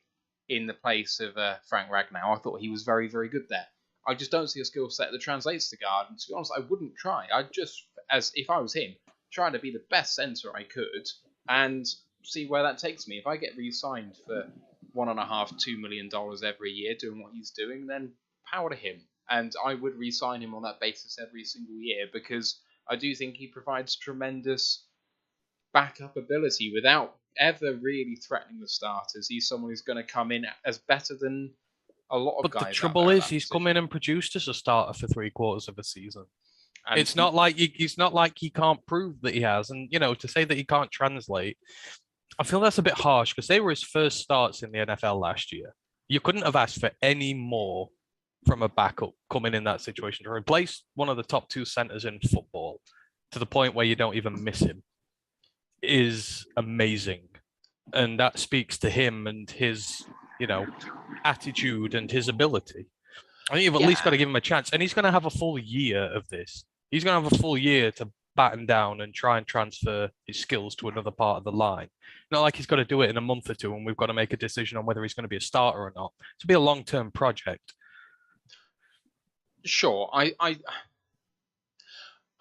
in the place of Frank Ragnow. I thought he was very, very good there. I just don't see a skill set that translates to guard. And to be honest, I wouldn't try. I'd just, as if I was him, try to be the best center I could and see where that takes me. If I get re-signed for $1.5–2 million every year doing what he's doing, then power to him. And I would re-sign him on that basis every single year, because I do think he provides tremendous backup ability without ever really threatening the starters. He's someone who's going to come in as better than a lot of guys. But the trouble is, he's come in and produced as a starter for 3/4 of a season. And it's not like he can't prove that he has. And to say that he can't translate, I feel that's a bit harsh, because they were his first starts in the NFL last year. You couldn't have asked for any more from a backup coming in that situation to replace one of the top 2 centers in football to the point where you don't even miss him is amazing. And that speaks to him and his, attitude and his ability. I think you've at least got to give him a chance. And he's going to have a full year of this. He's going to have a full year to batten down and try and transfer his skills to another part of the line. Not like he's got to do it in a month or two and we've got to make a decision on whether he's going to be a starter or not. It's be a long-term project. Sure.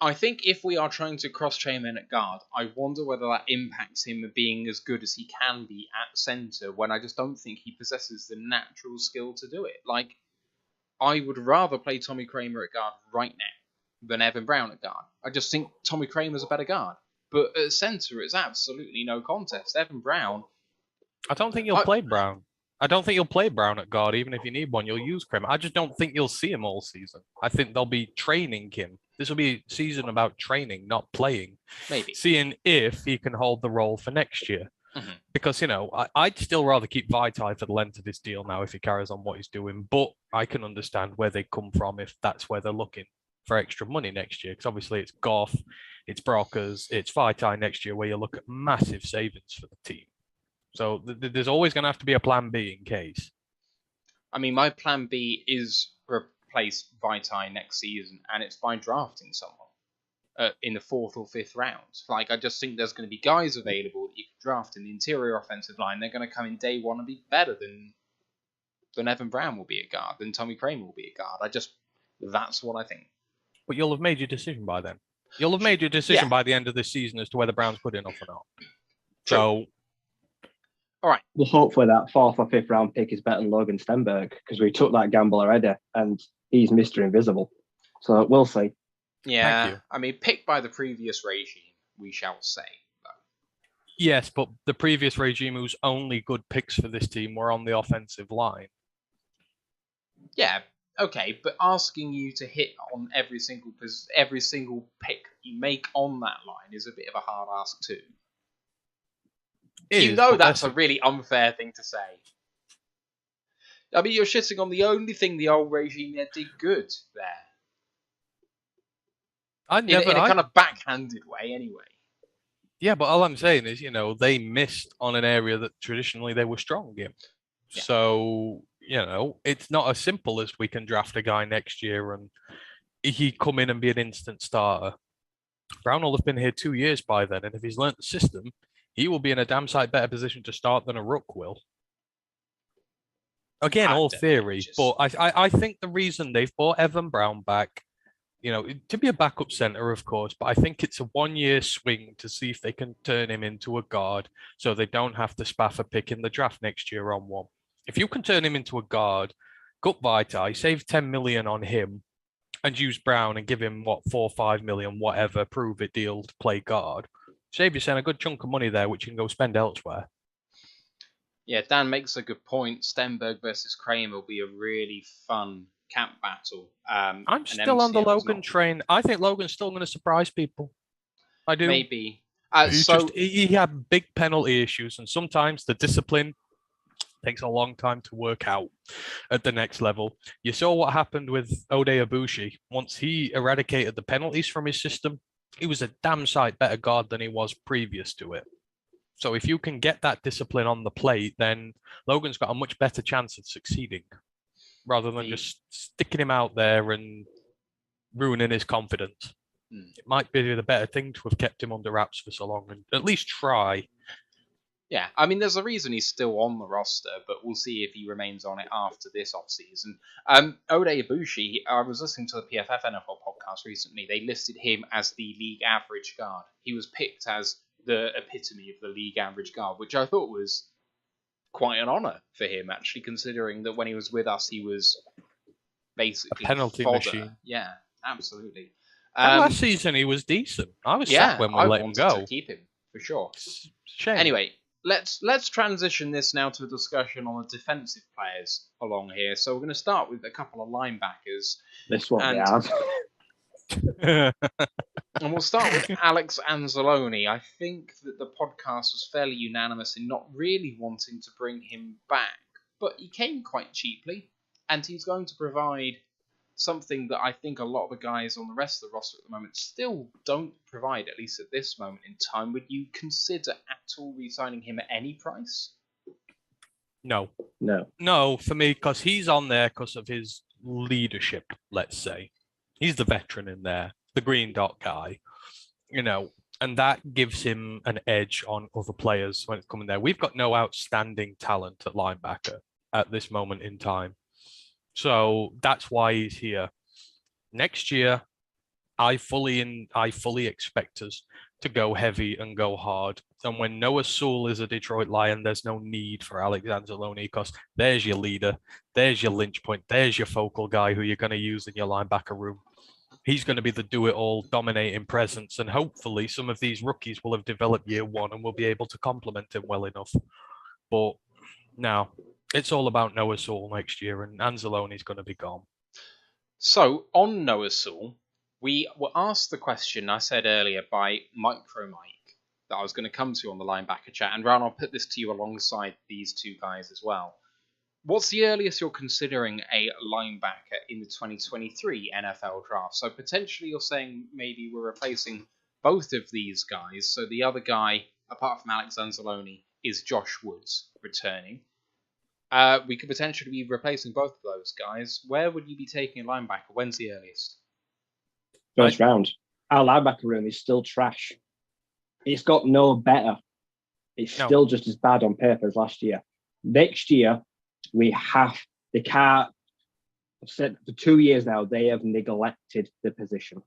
I think if we are trying to cross-chain men at guard, I wonder whether that impacts him being as good as he can be at centre, when I just don't think he possesses the natural skill to do it. Like, I would rather play Tommy Kramer at guard right now than Evan Brown at guard. I just think Tommy Kramer's a better guard. But at centre, it's absolutely no contest. Evan Brown... I don't think you'll play Brown. I don't think you'll play Brown at guard, even if you need one. You'll use Kramer. I just don't think you'll see him all season. I think they'll be training him. This will be a season about training, not playing. Maybe. Seeing if he can hold the role for next year. Mm-hmm. Because, I'd still rather keep Vaitai for the length of this deal now if he carries on what he's doing. But I can understand where they come from if that's where they're looking for extra money next year. Because obviously it's Goff, it's Brockers, it's Vaitai next year, where you look at massive savings for the team. So there's always going to have to be a plan B in case. I mean, my plan B is replace Vaitai next season, and it's by drafting someone in the 4th or 5th round. Like, I just think there's going to be guys available that you can draft in the interior offensive line. They're going to come in day one and be better than Evan Brown will be at guard, than Tommy Kramer will be at guard. That's what I think. But you'll have made your decision by then. You'll have made your decision by the end of this season as to whether Brown's good enough or not. True. So... All right. Well, hopefully that 4th or 5th round pick is better than Logan Stenberg, because we took that gamble already and he's Mr. Invisible. So we'll see. Yeah. I mean, picked by the previous regime, we shall say. Yes, but the previous regime whose only good picks for this team were on the offensive line. Yeah, okay, but asking you to hit on every single pick you make on that line is a bit of a hard ask too. But That's a really unfair thing to say. I mean, you're shitting on the only thing the old regime did good there. In a kind of backhanded way, anyway. Yeah, but all I'm saying is, they missed on an area that traditionally they were strong in. Yeah. So, it's not as simple as we can draft a guy next year and he come in and be an instant starter. Brown will have been here 2 years by then, and if he's learnt the system, he will be in a damn sight better position to start than a Rook will. Again, all theory, but I think the reason they've brought Evan Brown back, to be a backup centre, of course, but I think it's a 1 year swing to see if they can turn him into a guard so they don't have to spaff a pick in the draft next year on one. If you can turn him into a guard, gut vitae, save 10 million on him and use Brown and give him, 4 or 5 million, whatever, prove it deal to play guard, save yourself a good chunk of money there, which you can go spend elsewhere. Yeah, Dan makes a good point. Stenberg versus Kramer will be a really fun camp battle. I'm still on the Logan train. I think Logan's still going to surprise people. I do. Maybe. He had big penalty issues, and sometimes the discipline takes a long time to work out at the next level. You saw what happened with Ode Ibushi. Once he eradicated the penalties from his system, he was a damn sight better guard than he was previous to it. So if you can get that discipline on the plate, then Logan's got a much better chance of succeeding rather than just sticking him out there and ruining his confidence. It might be the better thing to have kept him under wraps for so long and at least try. Yeah, I mean, there's a reason he's still on the roster, but we'll see if he remains on it after this offseason. Ode Ibushi, I was listening to the PFF NFL podcast recently. They listed him as the league average guard. He was picked as the epitome of the league average guard, which I thought was quite an honour for him, actually, considering that when he was with us, he was basically a penalty machine. Yeah, absolutely. Last season, he was decent. I was sad when we let him go. To keep him, for sure. Shame. Anyway, let's transition this now to a discussion on the defensive players along here. So we're going to start with a couple of linebackers. This one we have. And we'll start with Alex Anzalone. I think that the podcast was fairly unanimous in not really wanting to bring him back, but he came quite cheaply, and he's going to provide something that I think a lot of the guys on the rest of the roster at the moment still don't provide, at least at this moment in time. Would you consider at all re-signing him at any price? No, for me, because he's on there because of his leadership, let's say. He's the veteran in there, the green dot guy, and that gives him an edge on other players when it's coming there. We've got no outstanding talent at linebacker at this moment in time. So that's why he's here. Next year, I fully expect us to go heavy and go hard. And when Noah Sewell is a Detroit Lion, there's no need for Alex Anzalone because there's your leader, there's your linch point, there's your focal guy who you're going to use in your linebacker room. He's going to be the do-it-all, dominating presence, and hopefully some of these rookies will have developed year one and will be able to complement him well enough. But now, it's all about Noah Sewell next year, and Anzalone's going to be gone. So, on Noah Sewell, we were asked the question I said earlier by Micro Mike that I was going to come to on the linebacker chat, and Ron, I'll put this to you alongside these two guys as well. What's the earliest you're considering a linebacker in the 2023 NFL draft? So potentially you're saying maybe we're replacing both of these guys. So the other guy, apart from Alex Anzalone, is Josh Woods returning. We could potentially be replacing both of those guys. Where would you be taking a linebacker? When's the earliest? First round. Our linebacker room is still trash. It's got no better. It's still just as bad on paper as last year. Next year, they can't, I've said for 2 years now, they have neglected the position.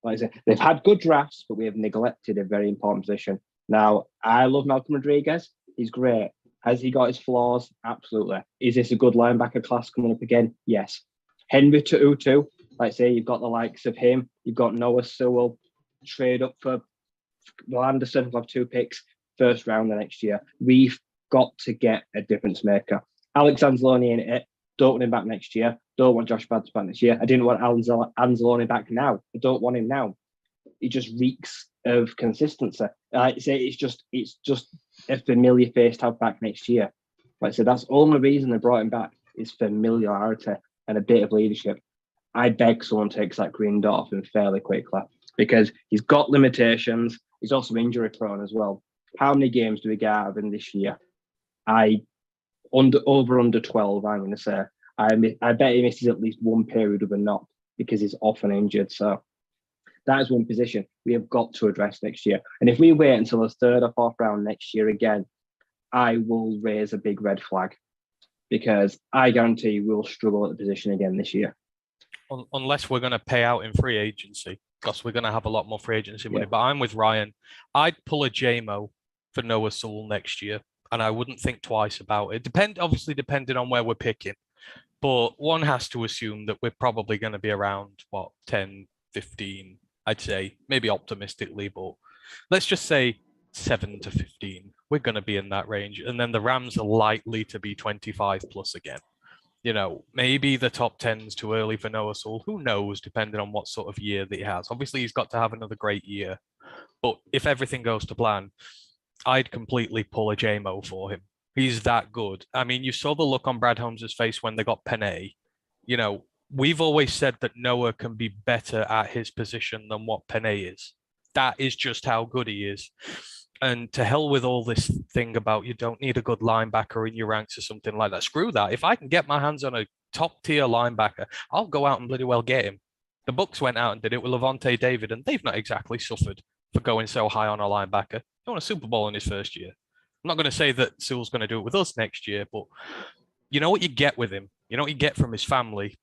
Like I said, they've had good drafts, but we have neglected a very important position. Now, I love Malcolm Rodriguez. He's great. Has he got his flaws? Absolutely. Is this a good linebacker class coming up again? Yes. Henry Tu'utu, like I say, you've got the likes of him. You've got Noah Sewell. Trade up for Will Anderson. We'll have 2 picks. First round the next year. We've got to get a difference maker. Alex Anzalone ain't it. Don't want him back next year. Don't want Josh Badds back next year. I didn't want Anzalone back now. I don't want him now. It just reeks of consistency. It's just a familiar face to have back next year. Like I said, that's the only reason they brought him back is familiarity and a bit of leadership. I beg someone takes that green dot off him fairly quickly because he's got limitations. He's also injury prone as well. How many games do we get out of him this year? Under 12, I'm going to say. I bet he misses at least one period of a knock because he's often injured. So that is one position we have got to address next year. And if we wait until the third or fourth round next year again, I will raise a big red flag because I guarantee we'll struggle at the position again this year. Unless we're going to pay out in free agency, because we're going to have a lot more free agency money. But I'm with Ryan. I'd pull a JMO for Noah Sewell next year, and I wouldn't think twice about it. Obviously, depending on where we're picking. But one has to assume that we're probably going to be around, 10, 15, I'd say, maybe optimistically, but let's just say 7 to 15. We're going to be in that range. And then the Rams are likely to be 25 plus again. Maybe the top 10's too early for Noah Sewell. Who knows, depending on what sort of year that he has. Obviously, he's got to have another great year. But if everything goes to plan, I'd completely pull a JMO for him. He's that good. I mean, you saw the look on Brad Holmes' face when they got Penay. We've always said that Noah can be better at his position than what Penay is. That is just how good he is. And to hell with all this thing about you don't need a good linebacker in your ranks or something like that. Screw that. If I can get my hands on a top tier linebacker, I'll go out and bloody well get him. The Bucs went out and did it with Levante David, and they've not exactly suffered for going so high on a linebacker. He won a Super Bowl in his first year. I'm not going to say that Sewell's going to do it with us next year, but you know what you get with him. You know what you get from his family.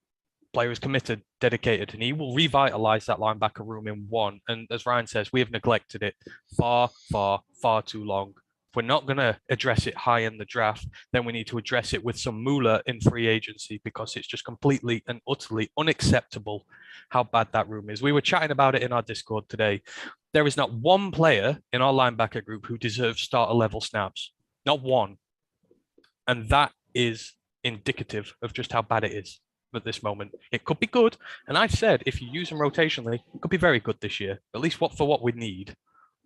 Player is committed, dedicated, and he will revitalize that linebacker room in one. And as Ryan says, we have neglected it far, far, far too long. If we're not going to address it high in the draft, then we need to address it with some moolah in free agency because it's just completely and utterly unacceptable how bad that room is. We were chatting about it in our Discord today. There is not one player in our linebacker group who deserves starter level snaps. Not one. And that is indicative of just how bad it is at this moment. It could be good. And I've said, if you use them rotationally, it could be very good this year, at least for what we need.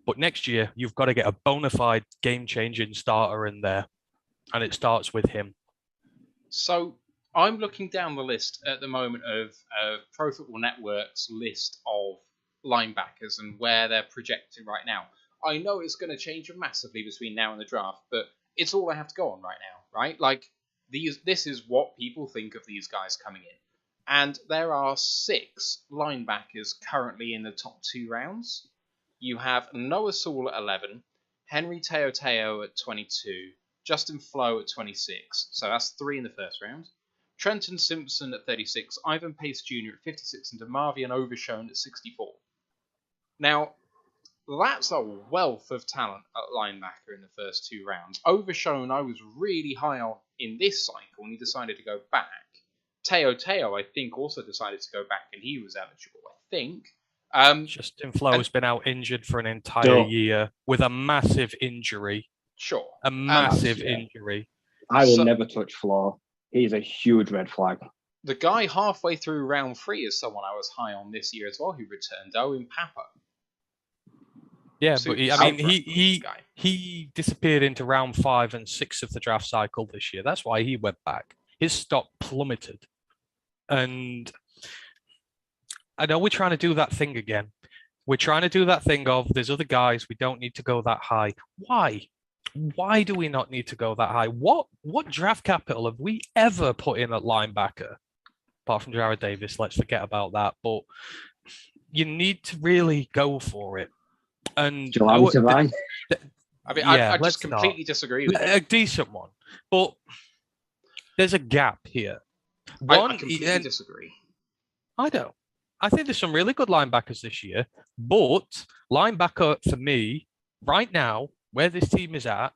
But next year, you've got to get a bona fide game-changing starter in there. And it starts with him. So I'm looking down the list at the moment of Pro Football Network's list of linebackers and where they're projecting right now. I know it's going to change massively between now and the draft, but it's all I have to go on right now, right? Like, this is what people think of these guys coming in. And there are 6 linebackers currently in the top 2 rounds. You have Noah Sewell at 11, Henry Te'o at 22, Justin Flo at 26. So that's 3 in the first round. Trenton Simpson at 36, Ivan Pace Jr. at 56, and DeMarvion Overshown at 64. Now, that's a wealth of talent at linebacker in the first 2 rounds. Overshown, I was really high on in this cycle, and he decided to go back. Te'o, I think, also decided to go back, and he was eligible, I think. Justin Flo's been out injured for an entire year with a massive injury. Sure. A massive injury. I will never touch Flo. He's a huge red flag. The guy halfway through round 3 is someone I was high on this year as well who returned, Owen Papa. Yeah, but he disappeared into round 5 and 6 of the draft cycle this year. That's why he went back. His stock plummeted. And I know we're trying to do that thing again. We're trying to do that thing of there's other guys, we don't need to go that high. Why? Why do we not need to go that high? What draft capital have we ever put in at linebacker? Apart from Jared Davis, let's forget about that. But you need to really go for it. And I just completely disagree with a decent one. But there's a gap here. I completely disagree. I don't. I think there's some really good linebackers this year, but linebacker for me right now, where this team is at,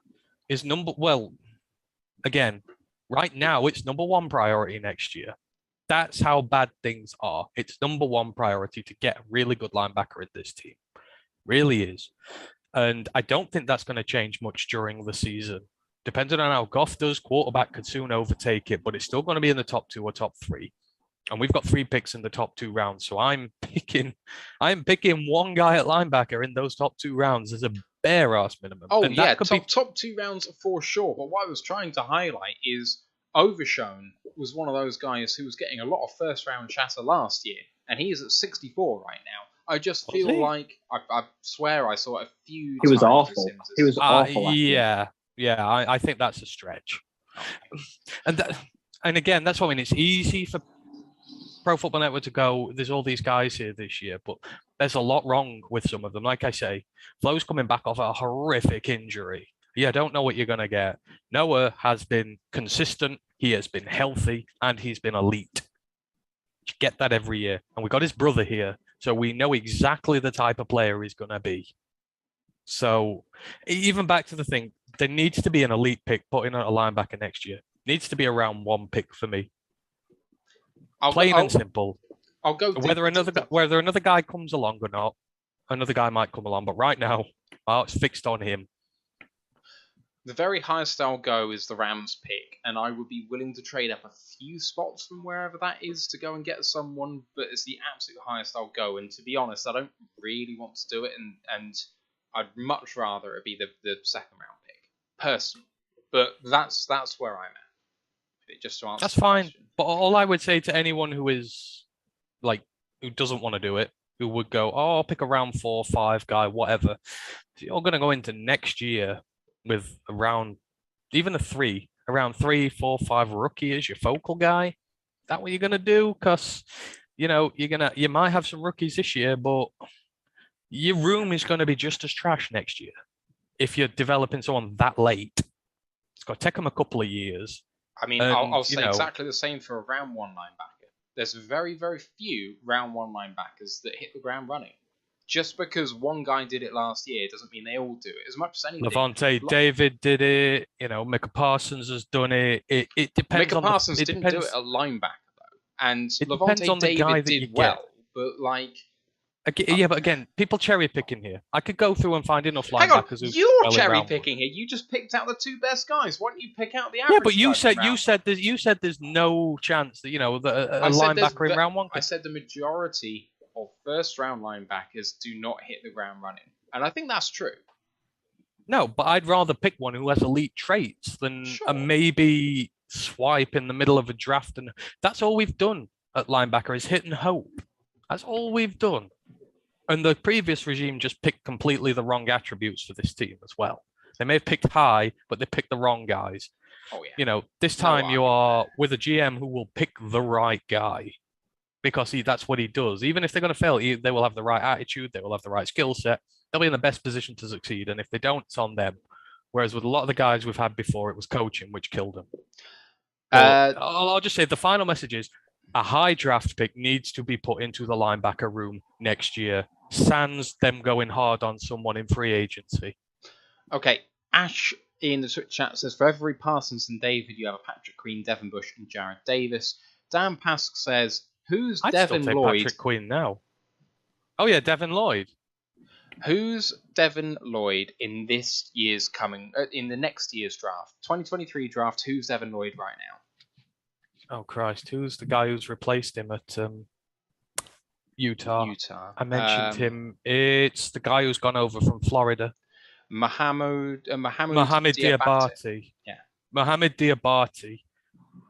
is right now it's number 1 priority next year. That's how bad things are. It's number 1 priority to get a really good linebacker in this team. Really is. And I don't think that's going to change much during the season. depending on how Goff does, quarterback could soon overtake it, but it's still going to be in the top 2 or top 3. And we've got 3 picks in the top 2 rounds. So I'm picking one guy at linebacker in those top 2 rounds as a bare ass minimum. Oh, and yeah, top 2 rounds for sure. But what I was trying to highlight is Overshone was one of those guys who was getting a lot of first round chatter last year, and he is at 64 right now. I just feel like I swear I saw it a few times. He was awful. He was awful. Yeah, I think that's a stretch. And again, that's what I mean. It's easy for Pro Football Network to go, there's all these guys here this year, but there's a lot wrong with some of them. Like I say, Flo's coming back off a horrific injury. You don't know what you're going to get. Noah has been consistent. He has been healthy, and he's been elite. You get that every year. And we got his brother here, so we know exactly the type of player he's going to be. So even back to the thing, there needs to be an elite pick put in a linebacker next year. Needs to be a round 1 pick for me. Plain and simple. I'll go whether another guy comes along or not. Another guy might come along, but right now, it's fixed on him. The very highest I'll go is the Rams pick, and I would be willing to trade up a few spots from wherever that is to go and get someone, but it's the absolute highest I'll go. And to be honest, I don't really want to do it, and I'd much rather it be the second round pick, personally. But that's where I'm at. Just to answer that's fine. But all I would say to anyone who is who doesn't want to do it, who would go, I'll pick a round 4 or 5 guy, whatever. So you're going to go into next year with around 3, 4, 5 rookie as your focal guy. Is that what you're going to do? Because you might have some rookies this year, but your room is going to be just as trash next year if you're developing someone that late. It's got to take them a couple of years. I mean, I'll say exactly the same for a round 1 linebacker. There's very, very few round 1 linebackers that hit the ground running. Just because one guy did it last year doesn't mean they all do it. As much as anything. Levante David did it. Micah Parsons has done it. It depends. Micah Parsons didn't do it at linebacker though, and Levante David did well. But yeah, but again, people cherry picking here. I could go through and find enough linebackers. Hang on, you're cherry picking here. You just picked out the 2 best guys. Why don't you pick out the average? Yeah, but you said there's no chance that a linebacker in round 1. I said the majority of first round linebackers do not hit the ground running, and I think that's true. No, but I'd rather pick one who has elite traits than a maybe swipe in the middle of a draft, and that's all we've done at linebacker is hit and hope. That's all we've done. And the previous regime just picked completely the wrong attributes for this team as well. They may have picked high, but they picked the wrong guys. Oh, yeah. This time you are with a GM who will pick the right guy because that's what he does. Even if they're going to fail, they will have the right attitude. They will have the right skill set. They'll be in the best position to succeed. And if they don't, it's on them. Whereas with a lot of the guys we've had before, it was coaching, which killed them. I'll just say the final message is a high draft pick needs to be put into the linebacker room next year. Sans them going hard on someone in free agency. Okay, Ash in the Twitch chat says, for every Parsons and David, you have a Patrick Queen, Devin Bush, and Jared Davis. Dan Pask says, who's Devin Lloyd? Patrick Queen now. Oh yeah, Devin Lloyd. Who's Devin Lloyd in this year's in the next year's draft? 2023 draft, who's Devin Lloyd right now? Oh Christ, who's the guy who's replaced him at Utah? I mentioned him. It's the guy who's gone over from Florida. Mohamed Diabate. Yeah. Mohamed Diabate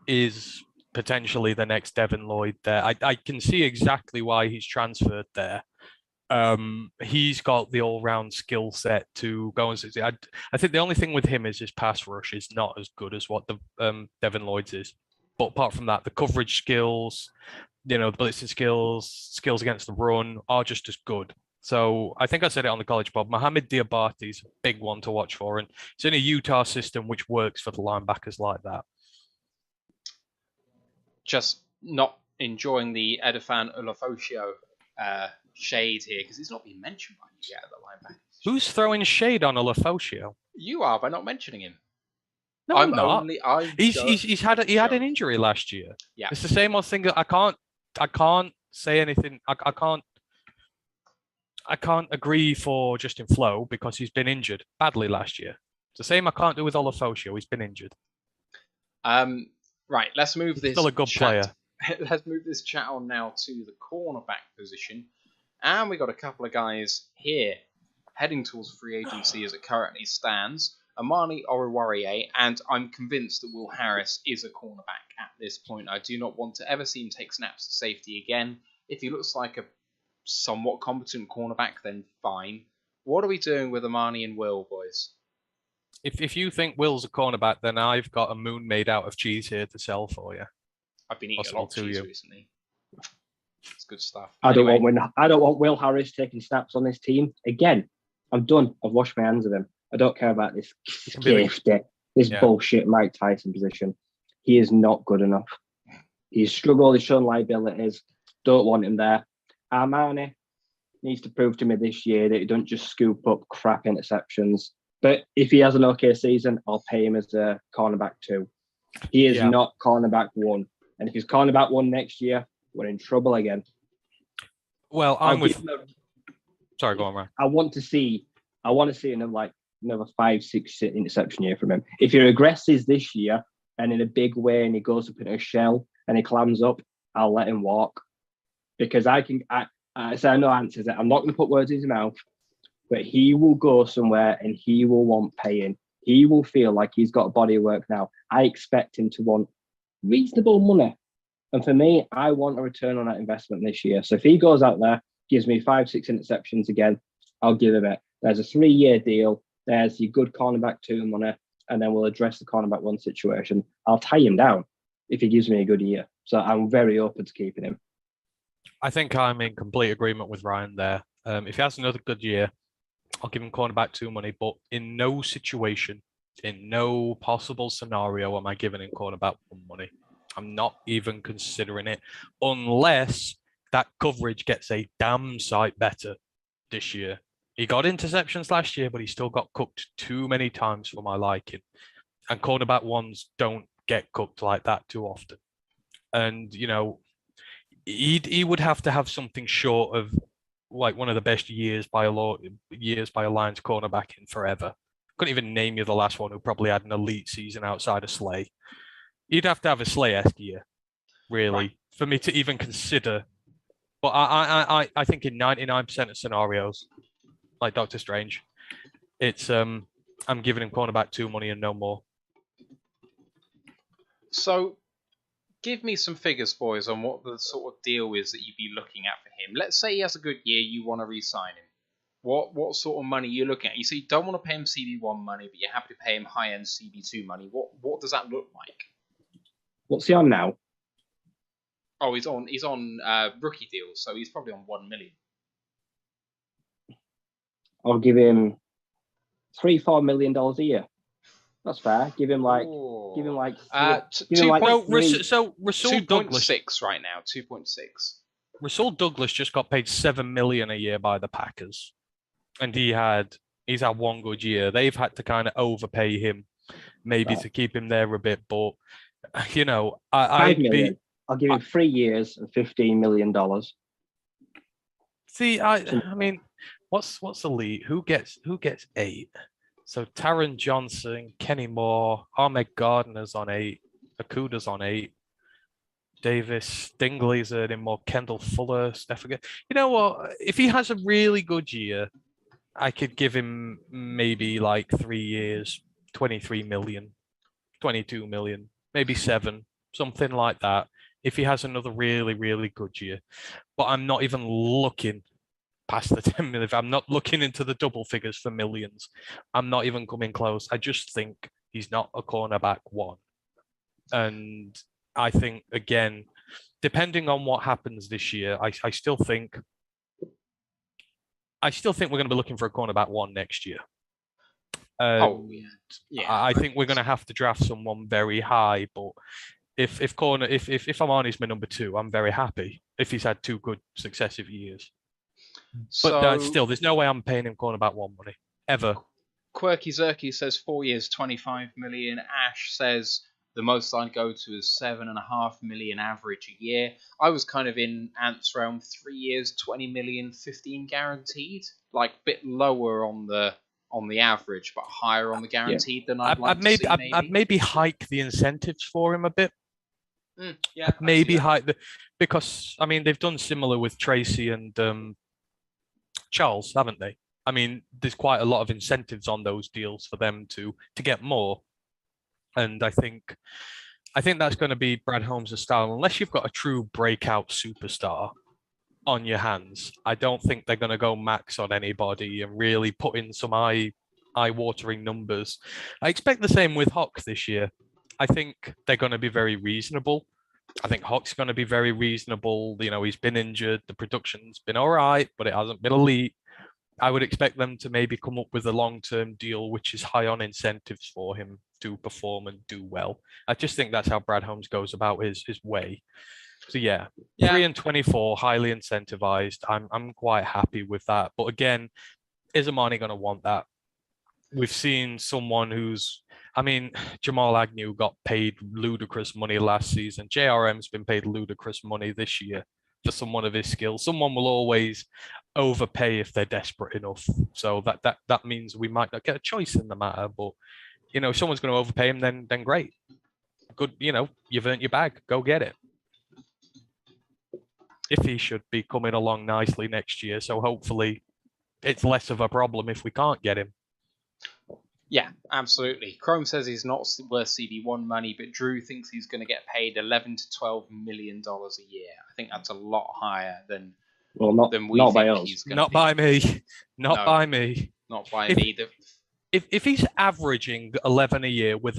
is potentially the next Devin Lloyd there. I can see exactly why he's transferred there. He's got the all-round skill set to go and succeed. I think the only thing with him is his pass rush is not as good as what the Devin Lloyd's is. But apart from that, the coverage skills, the blitzing skills against the run are just as good. So I think I said it on the college pod. Mohamed Diabate is a big one to watch for, and it's in a Utah system which works for the linebackers like that. Just not enjoying the Edifan Ulafosio shade here because he's not been mentioned by you yet at the linebacker. Who's throwing shade on Ulafosio? You are by not mentioning him. No, I'm not. He had an injury last year. Yeah, it's the same old thing. I can't say anything. I can't agree for Justin Flo because he's been injured badly last year. It's the same I can't do with Olafosio. He's been injured. Right, let's move this. Still a good player. Let's move this chat on now to the cornerback position. And we got a couple of guys here heading towards free agency as it currently stands. Amani Oruwariye, and I'm convinced that Will Harris is a cornerback at this point. I do not want to ever see him take snaps to safety again. If he looks like a somewhat competent cornerback, then fine. What are we doing with Amani and Will, boys? If you think Will's a cornerback, then I've got a moon made out of cheese here to sell for you. I've been eating a lot of cheese recently. It's good stuff. I don't want Will Harris taking snaps on this team again. I'm done. I've washed my hands of him. I don't care about this bullshit Mike Tyson position. He is not good enough. He's struggled. He's shown liabilities. Don't want him there. Armani needs to prove to me this year that he don't just scoop up crap interceptions. But if he has an okay season, I'll pay him as a cornerback 2. He is not cornerback 1. And if he's cornerback 1 next year, we're in trouble again. Well, sorry, go on, Ryan. I want to see another 5-6 interception year from him. If he regresses this year and in a big way and he goes up in a shell and he clams up, I'll let him walk. Because I know answers it. I'm not going to put words in his mouth, but he will go somewhere and he will want paying. He will feel like he's got a body of work now. I expect him to want reasonable money. And for me, I want a return on that investment this year. So if he goes out there, gives me 5-6 interceptions again, I'll give him it. There's a 3-year deal. There's your good cornerback 2 money, and then we'll address the cornerback 1 situation. I'll tie him down if he gives me a good year. So I'm very open to keeping him. I think I'm in complete agreement with Ryan there. If he has another good year, I'll give him cornerback 2 money, but in no situation, in no possible scenario am I giving him cornerback 1 money. I'm not even considering it unless that coverage gets a damn sight better this year. He got interceptions last year, but he still got cooked too many times for my liking. And cornerback 1s don't get cooked like that too often. And, you know, he would have to have something short of like one of the best years by a Lions cornerback in forever. Couldn't even name you the last one who probably had an elite season outside of Slay. You'd have to have a Slay-esque year, really, for me to even consider. But I think in 99% of scenarios, like Doctor Strange, it's I'm giving him cornerback 2 money and no more. So, give me some figures, boys, on what the sort of deal is that you'd be looking at for him. Let's say he has a good year, you want to re-sign him. What sort of money are you looking at? You say you don't want to pay him CB1 money, but you're happy to pay him high-end CB2 money. What does that look like? What's he on now? Oh, he's on rookie deals, so he's probably on 1 million. I'll give him $3-4 million a year. That's fair. Give him like Rasul 2.6 right now. 2.6. Rasul Douglas just got paid $7 million a year by the Packers, and he's had 1 good year. They've had to kind of overpay him, maybe to keep him there a bit, but you know, $5 million. I'll give him 3 years and $15 million. See, I mean, what's elite? Who gets 8? So Taron Johnson, Kenny Moore, Ahmed Gardner's on 8, Akuda's on 8, Davis Stingley's earning more, Kendall Fuller, Stephen. You know what? If he has a really good year, I could give him maybe like 3 years, 23 million, 22 million, maybe 7, something like that. If he has another really, really good year. But I'm not even looking past the 10 million. I'm not looking into the double figures for millions. I'm not even coming close. I just think he's not a cornerback 1. And I think, again, depending on what happens this year, I still think we're going to be looking for a cornerback 1 next year. I think we're going to have to draft someone very high, but if Amani's my number 2, I'm very happy if he's had 2 good successive years. But still, there's no way I'm paying him cornerback 1 money ever. Quirky Zerky says 4 years, 25 million. Ash says the most I'd go to is 7.5 million average a year. I was kind of in Ant's realm, 3 years, 20 million, 15 guaranteed. Like a bit lower on the on the average, but higher on the guaranteed than I'd like to see. I'd maybe hike the incentives for him a bit. Yeah, maybe hike because I mean they've done similar with Tracy and Charles, haven't they? I mean, there's quite a lot of incentives on those deals for them to get more, and I think that's going to be Brad Holmes' style. Unless you've got a true breakout superstar on your hands, I don't think they're going to go max on anybody and really put in some eye-watering numbers. I expect the same with Hawk this year. I think they're going to be very reasonable. I think Hawk's going to be very reasonable. You know, he's been injured. The production's been all right, but it hasn't been elite. I would expect them to maybe come up with a long-term deal, which is high on incentives for him to perform and do well. I just think that's how Brad Holmes goes about his way. So yeah, 3 and 24, highly incentivized. I'm quite happy with that. But again, is Amani going to want that? We've seen someone I mean, Jamal Agnew got paid ludicrous money last season. JRM's been paid ludicrous money this year for someone of his skills. Someone will always overpay if they're desperate enough. So that means we might not get a choice in the matter. But you know, if someone's going to overpay him, then great. Good, you know, you've earned your bag. Go get it. If he should be coming along nicely next year, so hopefully it's less of a problem if we can't get him. Yeah, absolutely. Chrome says he's not worth CB1 money, but Drew thinks he's going to get paid $11 to $12 million a year. I think that's a lot higher than we not by think us. he's going Not to by me. Not by me. Not by me. If he's averaging 11 a year with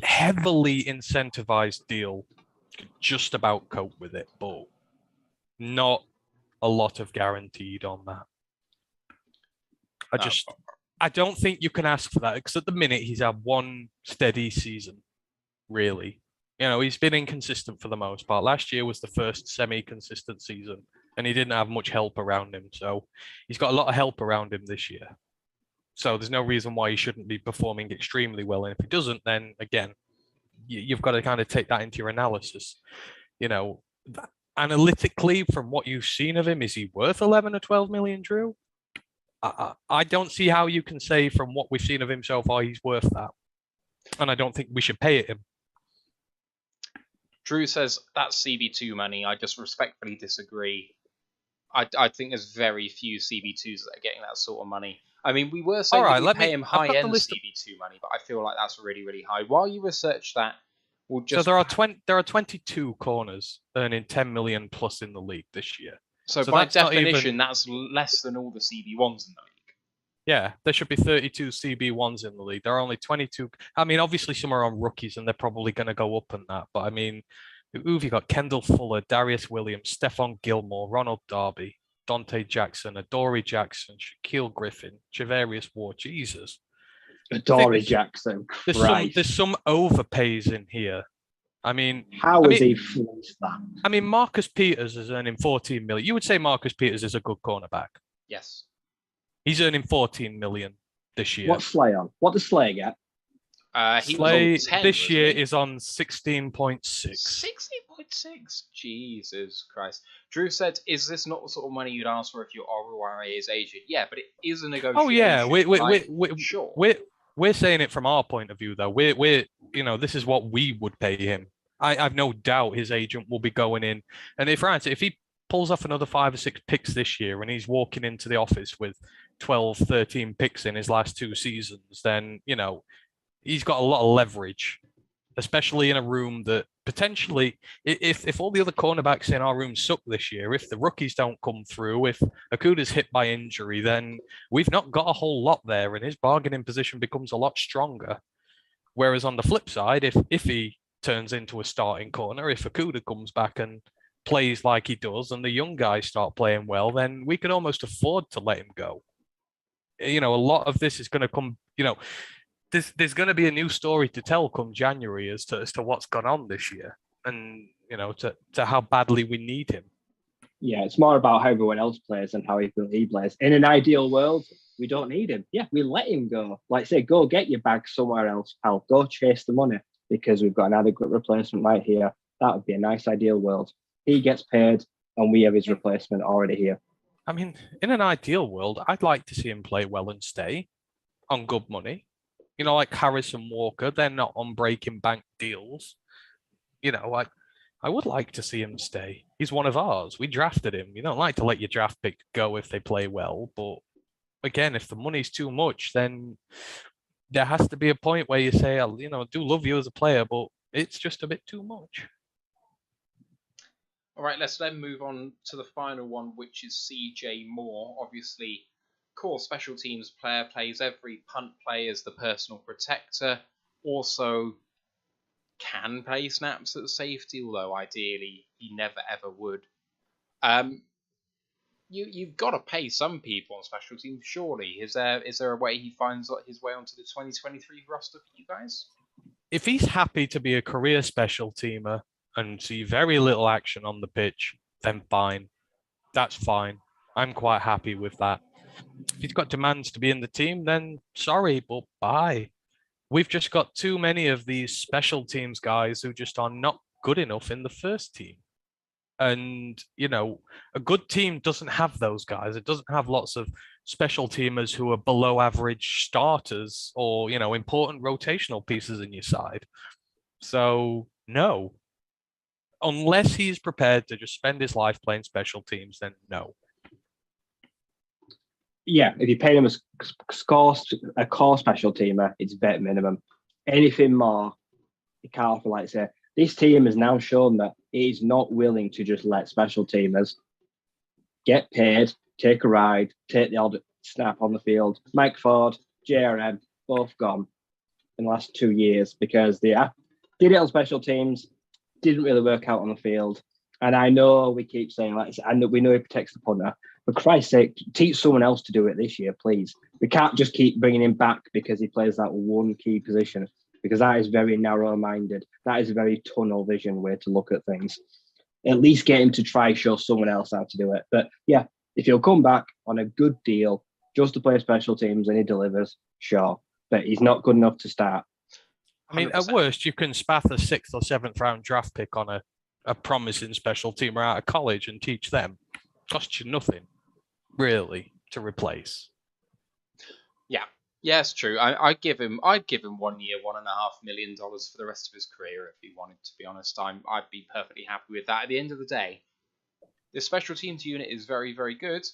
heavily incentivized deal, just about cope with it, but not a lot of guaranteed on that. I don't think you can ask for that because at the minute he's had one steady season, really. You know, he's been inconsistent for the most part. Last year was the first semi-consistent season and he didn't have much help around him. So he's got a lot of help around him this year. So there's no reason why he shouldn't be performing extremely well. And if he doesn't, then again, you've got to kind of take that into your analysis. You know, analytically, from what you've seen of him, is he worth 11 or 12 million, Drew? I don't see how you can say from what we've seen of him so far he's worth that. And I don't think we should pay it him. Drew says that's CB2 money. I just respectfully disagree. I think there's very few CB2s that are getting that sort of money. I mean, we were saying we pay him high-end CB2 money, but I feel like that's really, really high. While you research that, we'll just... So there are 22 corners earning 10 million plus in the league this year. So by definition, that's less than all the CB1s in the league. Yeah, there should be 32 CB1s in the league. There are only 22. I mean, obviously some are on rookies and they're probably going to go up in that. But I mean, who have you got? Kendall Fuller, Darius Williams, Stephon Gilmore, Ronald Darby, Dante Jackson, Adoree Jackson, Shaquille Griffin, Javarius Ward. Jesus. Adoree Jackson. There's some overpays in here. I mean, how is he flunched that? I mean, Marcus Peters is earning 14 million. You would say Marcus Peters is a good cornerback. Yes. He's earning 14 million this year. What's Slay on? What does Slay get? Slay this year is on 16.6. 16.6? Jesus Christ. Drew said, is this not the sort of money you'd ask for if your RORA is agent? Yeah, but it is a negotiation. Oh, yeah. We're saying it from our point of view, though. We're you know, this is what we would pay him. I've no doubt his agent will be going in. And if he pulls off another 5 or 6 picks this year and he's walking into the office with 12, 13 picks in his last 2 seasons, then, you know, he's got a lot of leverage, especially in a room that potentially, if all the other cornerbacks in our room suck this year, if the rookies don't come through, if Okuda's hit by injury, then we've not got a whole lot there and his bargaining position becomes a lot stronger. Whereas on the flip side, if he turns into a starting corner, if Okuda comes back and plays like he does and the young guys start playing well, then we can almost afford to let him go. You know, a lot of this is going to come, you know, there's going to be a new story to tell come January as to what's gone on this year and, you know, to how badly we need him. Yeah, it's more about how everyone else plays and how he plays. In an ideal world, we don't need him. Yeah, we let him go. Like say, go get your bag somewhere else, pal. Go chase the money because we've got an adequate replacement right here. That would be a nice ideal world. He gets paid and we have his replacement already here. I mean, in an ideal world, I'd like to see him play well and stay. on good money. You know, like Harrison Walker, they're not on breaking bank deals. You know, I would like to see him stay. He's one of ours. We drafted him. You don't like to let your draft pick go if they play well, but again, if the money's too much, then there has to be a point where you say, you know, I do love you as a player, but it's just a bit too much. All right, let's then move on to the final one, which is CJ Moore. Obviously, core special teams player, plays every punt play as the personal protector. Also can play snaps at safety, although ideally he never ever would. You've got to pay some people on special teams, surely. Is there a way he finds his way onto the 2023 roster for you guys? If he's happy to be a career special teamer and see very little action on the pitch, then fine. That's fine. I'm quite happy with that. If he's got demands to be in the team, then sorry, but bye. We've just got too many of these special teams guys who just are not good enough in the first team. And, you know, a good team doesn't have those guys. It doesn't have lots of special teamers who are below average starters or, you know, important rotational pieces in your side. So, no. Unless he's prepared to just spend his life playing special teams, then no. Yeah, if you pay him a core special teamer, it's vet minimum. Anything more, you can't offer, like say, this team has now shown that it is not willing to just let special teamers get paid, take a ride, take the odd snap on the field. Mike Ford, JRM, both gone in the last 2 years because they did it on special teams, didn't really work out on the field. And I know we keep saying, like, and we know he protects the punter. For Christ's sake, teach someone else to do it this year, please. We can't just keep bringing him back because he plays that one key position, because that is very narrow-minded. That is a very tunnel vision way to look at things. At least get him to try show someone else how to do it. But yeah, if he'll come back on a good deal just to play special teams and he delivers, sure. But he's not good enough to start. I mean, 100%. At worst, you can spaff a 6th or 7th round draft pick on a promising special teamer out of college and teach them. Costs you nothing, really, to replace. Yeah, it's true. I'd give him 1 year, $1.5 million for the rest of his career if he wanted. To be honest, I'd be perfectly happy with that. At the end of the day, the special teams unit is very, very good.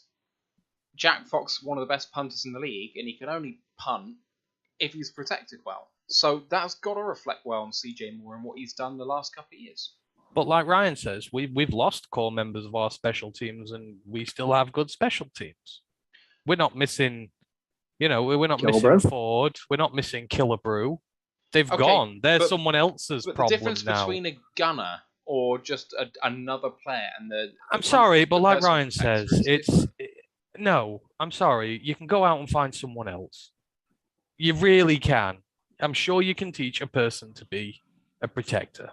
Jack Fox, one of the best punters in the league, and he can only punt if he's protected well. So that's got to reflect well on CJ Moore and what he's done the last couple of years. But like Ryan says, we've lost core members of our special teams, and we still have good special teams. We're not missing. You know, we're not missing Ford. We're not missing Killebrew. They've gone. They're someone else's problem now. The difference between a gunner or just another player and I'm sorry, but like Ryan says, no. I'm sorry. You can go out and find someone else. You really can. I'm sure you can teach a person to be a protector.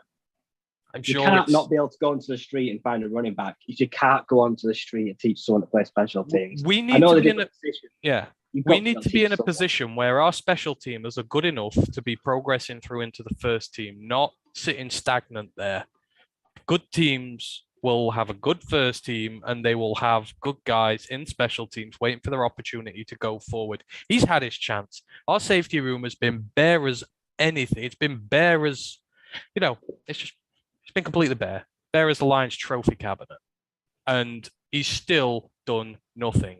You can't not be able to go into the street and find a running back. You can't go onto the street and teach someone to play special teams. We need to be in a position. Yeah. We need to be in a position where our special teamers are good enough to be progressing through into the first team, not sitting stagnant there. Good teams will have a good first team and they will have good guys in special teams waiting for their opportunity to go forward. He's had his chance. Our safety room has been bare as anything. It's been bare as, you know, it's been completely bare. Bare as the Lions trophy cabinet. And he's still done nothing.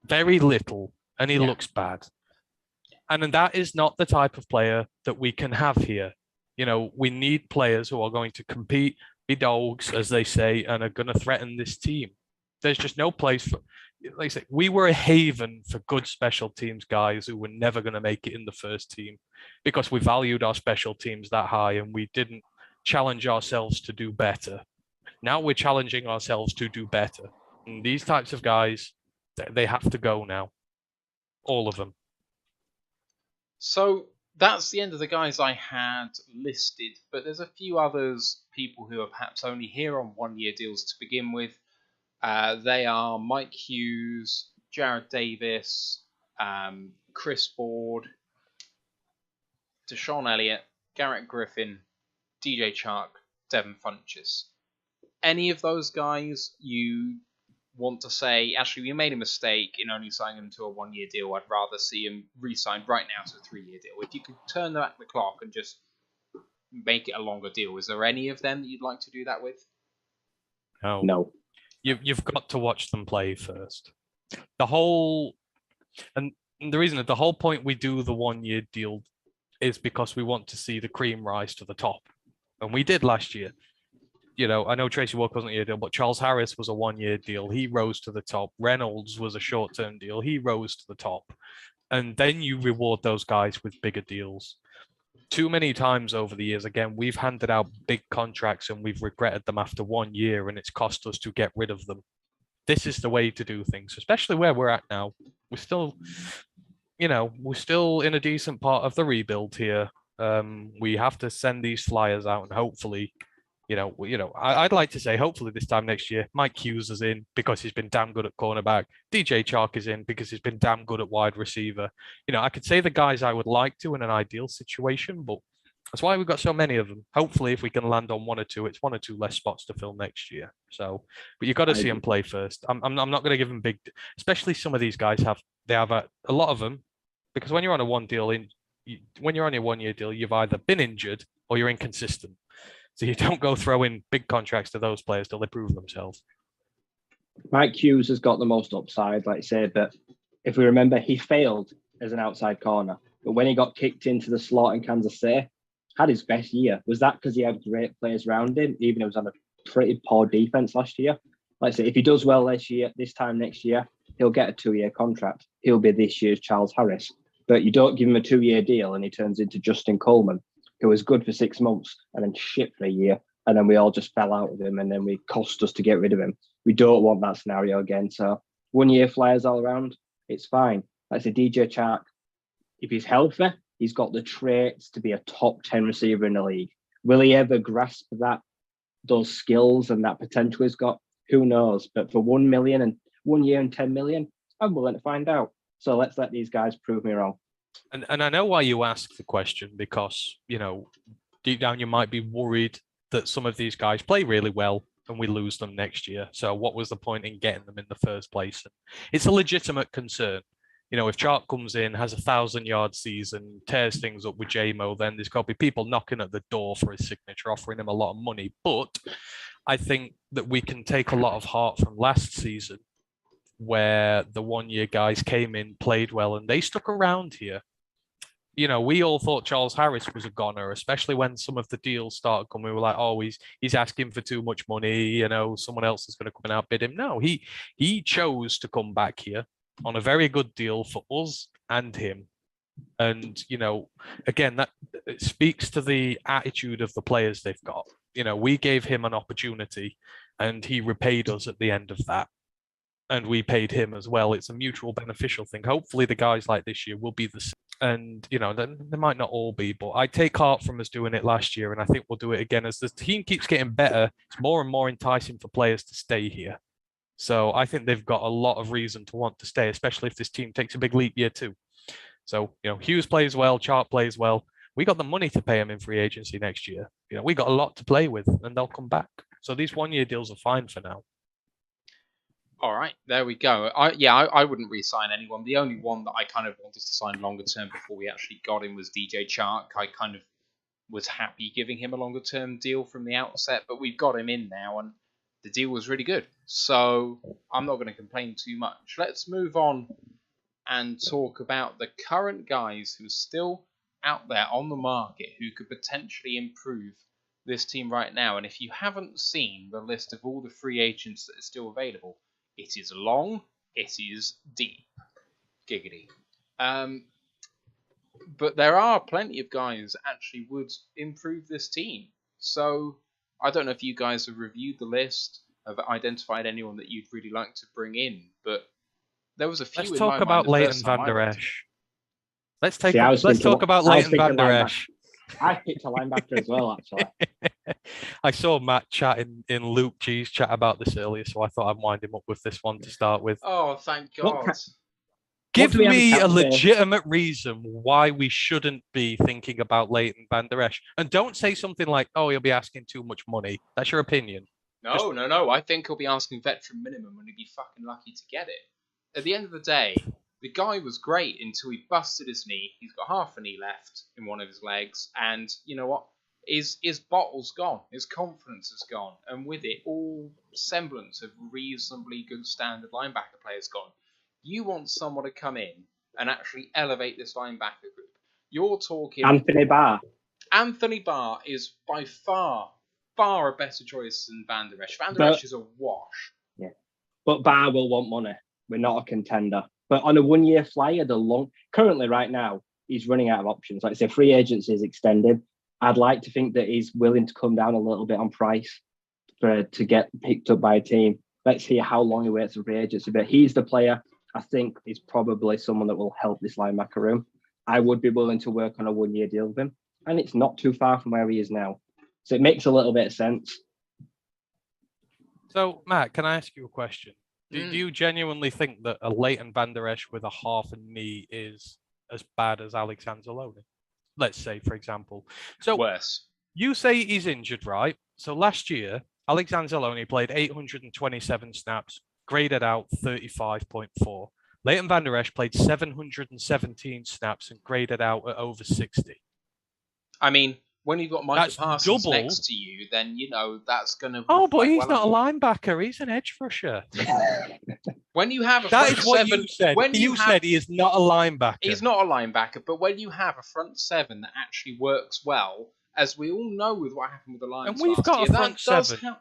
Very little, and he looks bad. And that is not the type of player that we can have here. You know, we need players who are going to compete, be dogs, as they say, and are going to threaten this team. There's just no place for, like I say, we were a haven for good special teams guys who were never going to make it in the first team because we valued our special teams that high and we didn't challenge ourselves to do better. Now we're challenging ourselves to do better. And these types of guys, they have to go now. All of them. So that's the end of the guys I had listed, but there's a few others, people who are perhaps only here on 1-year deals to begin with. They are Mike Hughes, Jared Davis, Chris Board, Deshaun Elliott, Garrett Griffin, DJ Chark, Devin Funches. Any of those guys you want to say, actually, we made a mistake in only signing him to a 1-year deal. I'd rather see him re-signed right now to a 3-year deal. If you could turn back the clock and just make it a longer deal, is there any of them that you'd like to do that with? No. You've got to watch them play first. The whole point we do the 1-year deal is because we want to see the cream rise to the top, and we did last year. I know Tracy Walker wasn't a year deal, but Charles Harris was a 1-year deal. He rose to the top. Reynolds was a short-term deal. He rose to the top, and then you reward those guys with bigger deals. Too many times over the years, again, we've handed out big contracts and we've regretted them after 1 year, and it's cost us to get rid of them. This is the way to do things, especially where we're at now. We're still in a decent part of the rebuild here. We have to send these flyers out, and hopefully, I'd like to say hopefully this time next year, Mike Hughes is in because he's been damn good at cornerback. DJ Chark is in because he's been damn good at wide receiver. I could say the guys I would like to in an ideal situation, but that's why we've got so many of them. Hopefully, if we can land on 1 or 2, it's 1 or 2 less spots to fill next year. So, but you've got to see them play first. I'm not going to give them big, especially some of these guys have a lot of them, because when you're on a 1-year deal, you've either been injured or you're inconsistent. So you don't go throwing big contracts to those players till they prove themselves. Mike Hughes has got the most upside, like I said, but if we remember, he failed as an outside corner. But when he got kicked into the slot in Kansas City, had his best year. Was that because he had great players around him, even though he was on a pretty poor defense last year? Like I said, if this does well this time next year, he'll get a 2-year contract. He'll be this year's Charles Harris. But you don't give him a 2-year deal and he turns into Justin Coleman, who was good for 6 months and then shit for a year. And then we all just fell out with him and then we cost us to get rid of him. We don't want that scenario again. So 1-year flyers all around, it's fine. Like I said, DJ Chark, if he's healthy, he's got the traits to be a top 10 receiver in the league. Will he ever grasp those skills and that potential he's got? Who knows? But for 1 million and 1 year and 10 million, I'm willing to find out. So let's let these guys prove me wrong. And I know why you ask the question, because, deep down you might be worried that some of these guys play really well and we lose them next year. So what was the point in getting them in the first place? And it's a legitimate concern. If Chark comes in, has 1,000-yard season, tears things up with JMO, then there's got to be people knocking at the door for his signature, offering him a lot of money. But I think that we can take a lot of heart from last season, where the 1-year guys came in, played well, and they stuck around here. We all thought Charles Harris was a goner, especially when some of the deals started coming. We were like, oh, he's asking for too much money. Someone else is going to come and outbid him. No, he chose to come back here on a very good deal for us and him. And, again, that speaks to the attitude of the players they've got. We gave him an opportunity and he repaid us at the end of that. And we paid him as well. It's a mutual beneficial thing. Hopefully the guys like this year will be the same. And, they might not all be, but I take heart from us doing it last year. And I think we'll do it again. As the team keeps getting better, it's more and more enticing for players to stay here. So I think they've got a lot of reason to want to stay, especially if this team takes a big leap year 2. So, Hughes plays well, Chark plays well. We got the money to pay him in free agency next year. We got a lot to play with and they'll come back. So these 1-year deals are fine for now. All right, there we go. I wouldn't re-sign anyone. The only one that I kind of wanted to sign longer term before we actually got him was DJ Chark. I kind of was happy giving him a longer term deal from the outset, but we've got him in now and the deal was really good. So I'm not going to complain too much. Let's move on and talk about the current guys who are still out there on the market who could potentially improve this team right now. And if you haven't seen the list of all the free agents that are still available, it is long, it is deep. Giggity. But there are plenty of guys that actually would improve this team. So I don't know if you guys have reviewed the list, have identified anyone that you'd really like to bring in, but there was a few. Let's talk about Leighton Van Der Esch. Let's talk about Leighton Van Der Esch. I picked a linebacker as well, actually. I saw Matt chatting in Luke G's chat about this earlier, so I thought I'd wind him up with this one to start with. Oh, thank God. Give me a legitimate reason why we shouldn't be thinking about Leighton Van Der Esch. And don't say something like, oh, he'll be asking too much money. That's your opinion. No. I think he'll be asking veteran minimum and he'd be fucking lucky to get it. At the end of the day, the guy was great until he busted his knee. He's got half a knee left in one of his legs, and you know what? His bottle's gone. His confidence is gone, and with it, all semblance of reasonably good standard linebacker players gone. You want someone to come in and actually elevate this linebacker group. You're talking Anthony Barr. Anthony Barr is by far a better choice than Van Der Esch. Van Der Esch is a wash. Yeah, but Barr will want money. We're not a contender. But on a 1-year flyer, currently right now, he's running out of options. Like I say, free agency is extended. I'd like to think that he's willing to come down a little bit on price to get picked up by a team. Let's see how long he waits for free agency. But he's the player I think is probably someone that will help this linebacker room. I would be willing to work on a 1-year deal with him. And it's not too far from where he is now. So it makes a little bit of sense. So, Matt, can I ask you a question? Do you genuinely think that a Leighton Van Der Esch with a half a knee is as bad as Alex Anzalone? Let's say, for example. So worse. You say he's injured, right? So last year, Alex Anzalone played 827 snaps, graded out 35.4. Leighton Van Der Esch played 717 snaps and graded out at over 60. I mean, when you've got Micah That's Parsons double. next to you, then you know that's going to. Oh, but he's not a linebacker; he's an edge rusher. When you have a that front is what seven, you said. When you said he is not a linebacker. He's not a linebacker, but when you have a front seven that actually works well, as we all know with what happened with the Lions, and we've last got year, a front seven,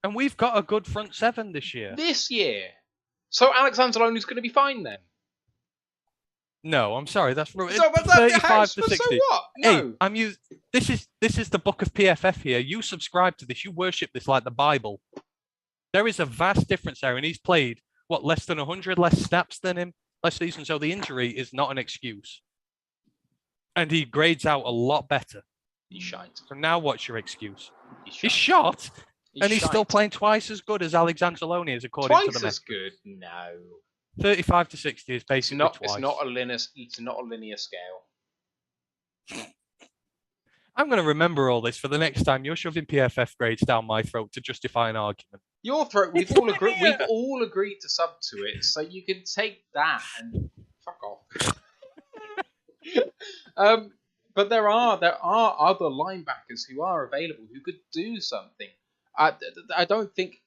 and we've got a good front seven this year. So Alex Anzalone's going to be fine then. No, I'm sorry. That's so, 35 to 60. So what? No. Hey, This is the book of PFF here. You subscribe to this. You worship this like the Bible. There is a vast difference there, and he's played less than 100 less snaps than him last season. So the injury is not an excuse, and he grades out a lot better. He's shite. So now, what's your excuse? He's shot, and he's still playing twice as good as Alex Anzalone is, according to the Twice as good? No. 35 to 60 is basically twice. It's not a linear scale. I'm going to remember all this for the next time you're shoving PFF grades down my throat to justify an argument. Your throat. We've all agreed to sub to it, so you can take that and fuck off. But there are other linebackers who are available who could do something. I think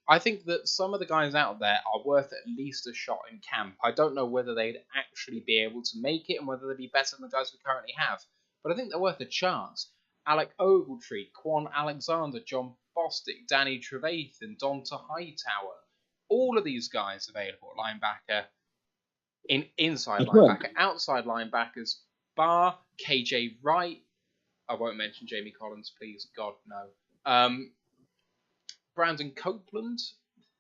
that some of the guys out there are worth at least a shot in camp. I don't know whether they'd actually be able to make it and whether they'd be better than the guys we currently have. But I think they're worth a chance. Alec Ogletree, Quan Alexander, John Bostic, Danny Trevathan, Donta Hightower. All of these guys available at linebacker, inside linebacker, outside linebackers, Barr, KJ Wright. I won't mention Jamie Collins, please. God, no. Brandon Copeland?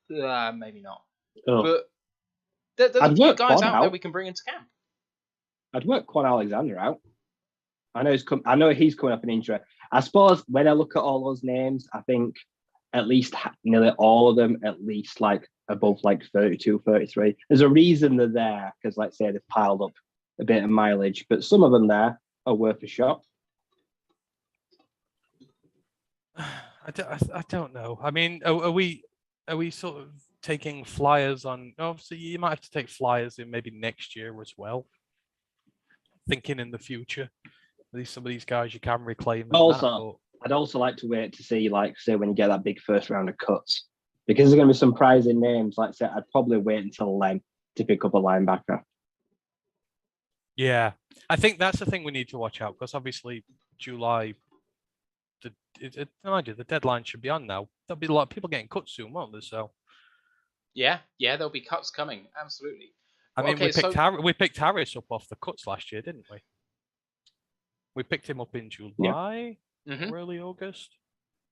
Maybe not. Oh. But there's a few guys out there we can bring into camp. I'd work Quan Alexander out. I know he's coming up in injury. I suppose when I look at all those names, I think at least nearly all of them, at least above 32, 33. There's a reason they're there because, let's say, they've piled up a bit of mileage, but some of them there are worth a shot. I don't know. I mean, are we sort of taking flyers on? Obviously, you might have to take flyers in maybe next year as well. Thinking in the future, some of these guys you can reclaim. I'd also like to wait to see, say, when you get that big first round of cuts, because there's going to be some surprising names. Like I said, I'd probably wait until then to pick up a linebacker. Yeah, I think that's the thing we need to watch out because obviously July. The deadline should be on now. There'll be a lot of people getting cut soon, won't there? So, yeah, there'll be cuts coming. Absolutely. I mean, we picked Harris up off the cuts last year, didn't we? We picked him up in July, early August.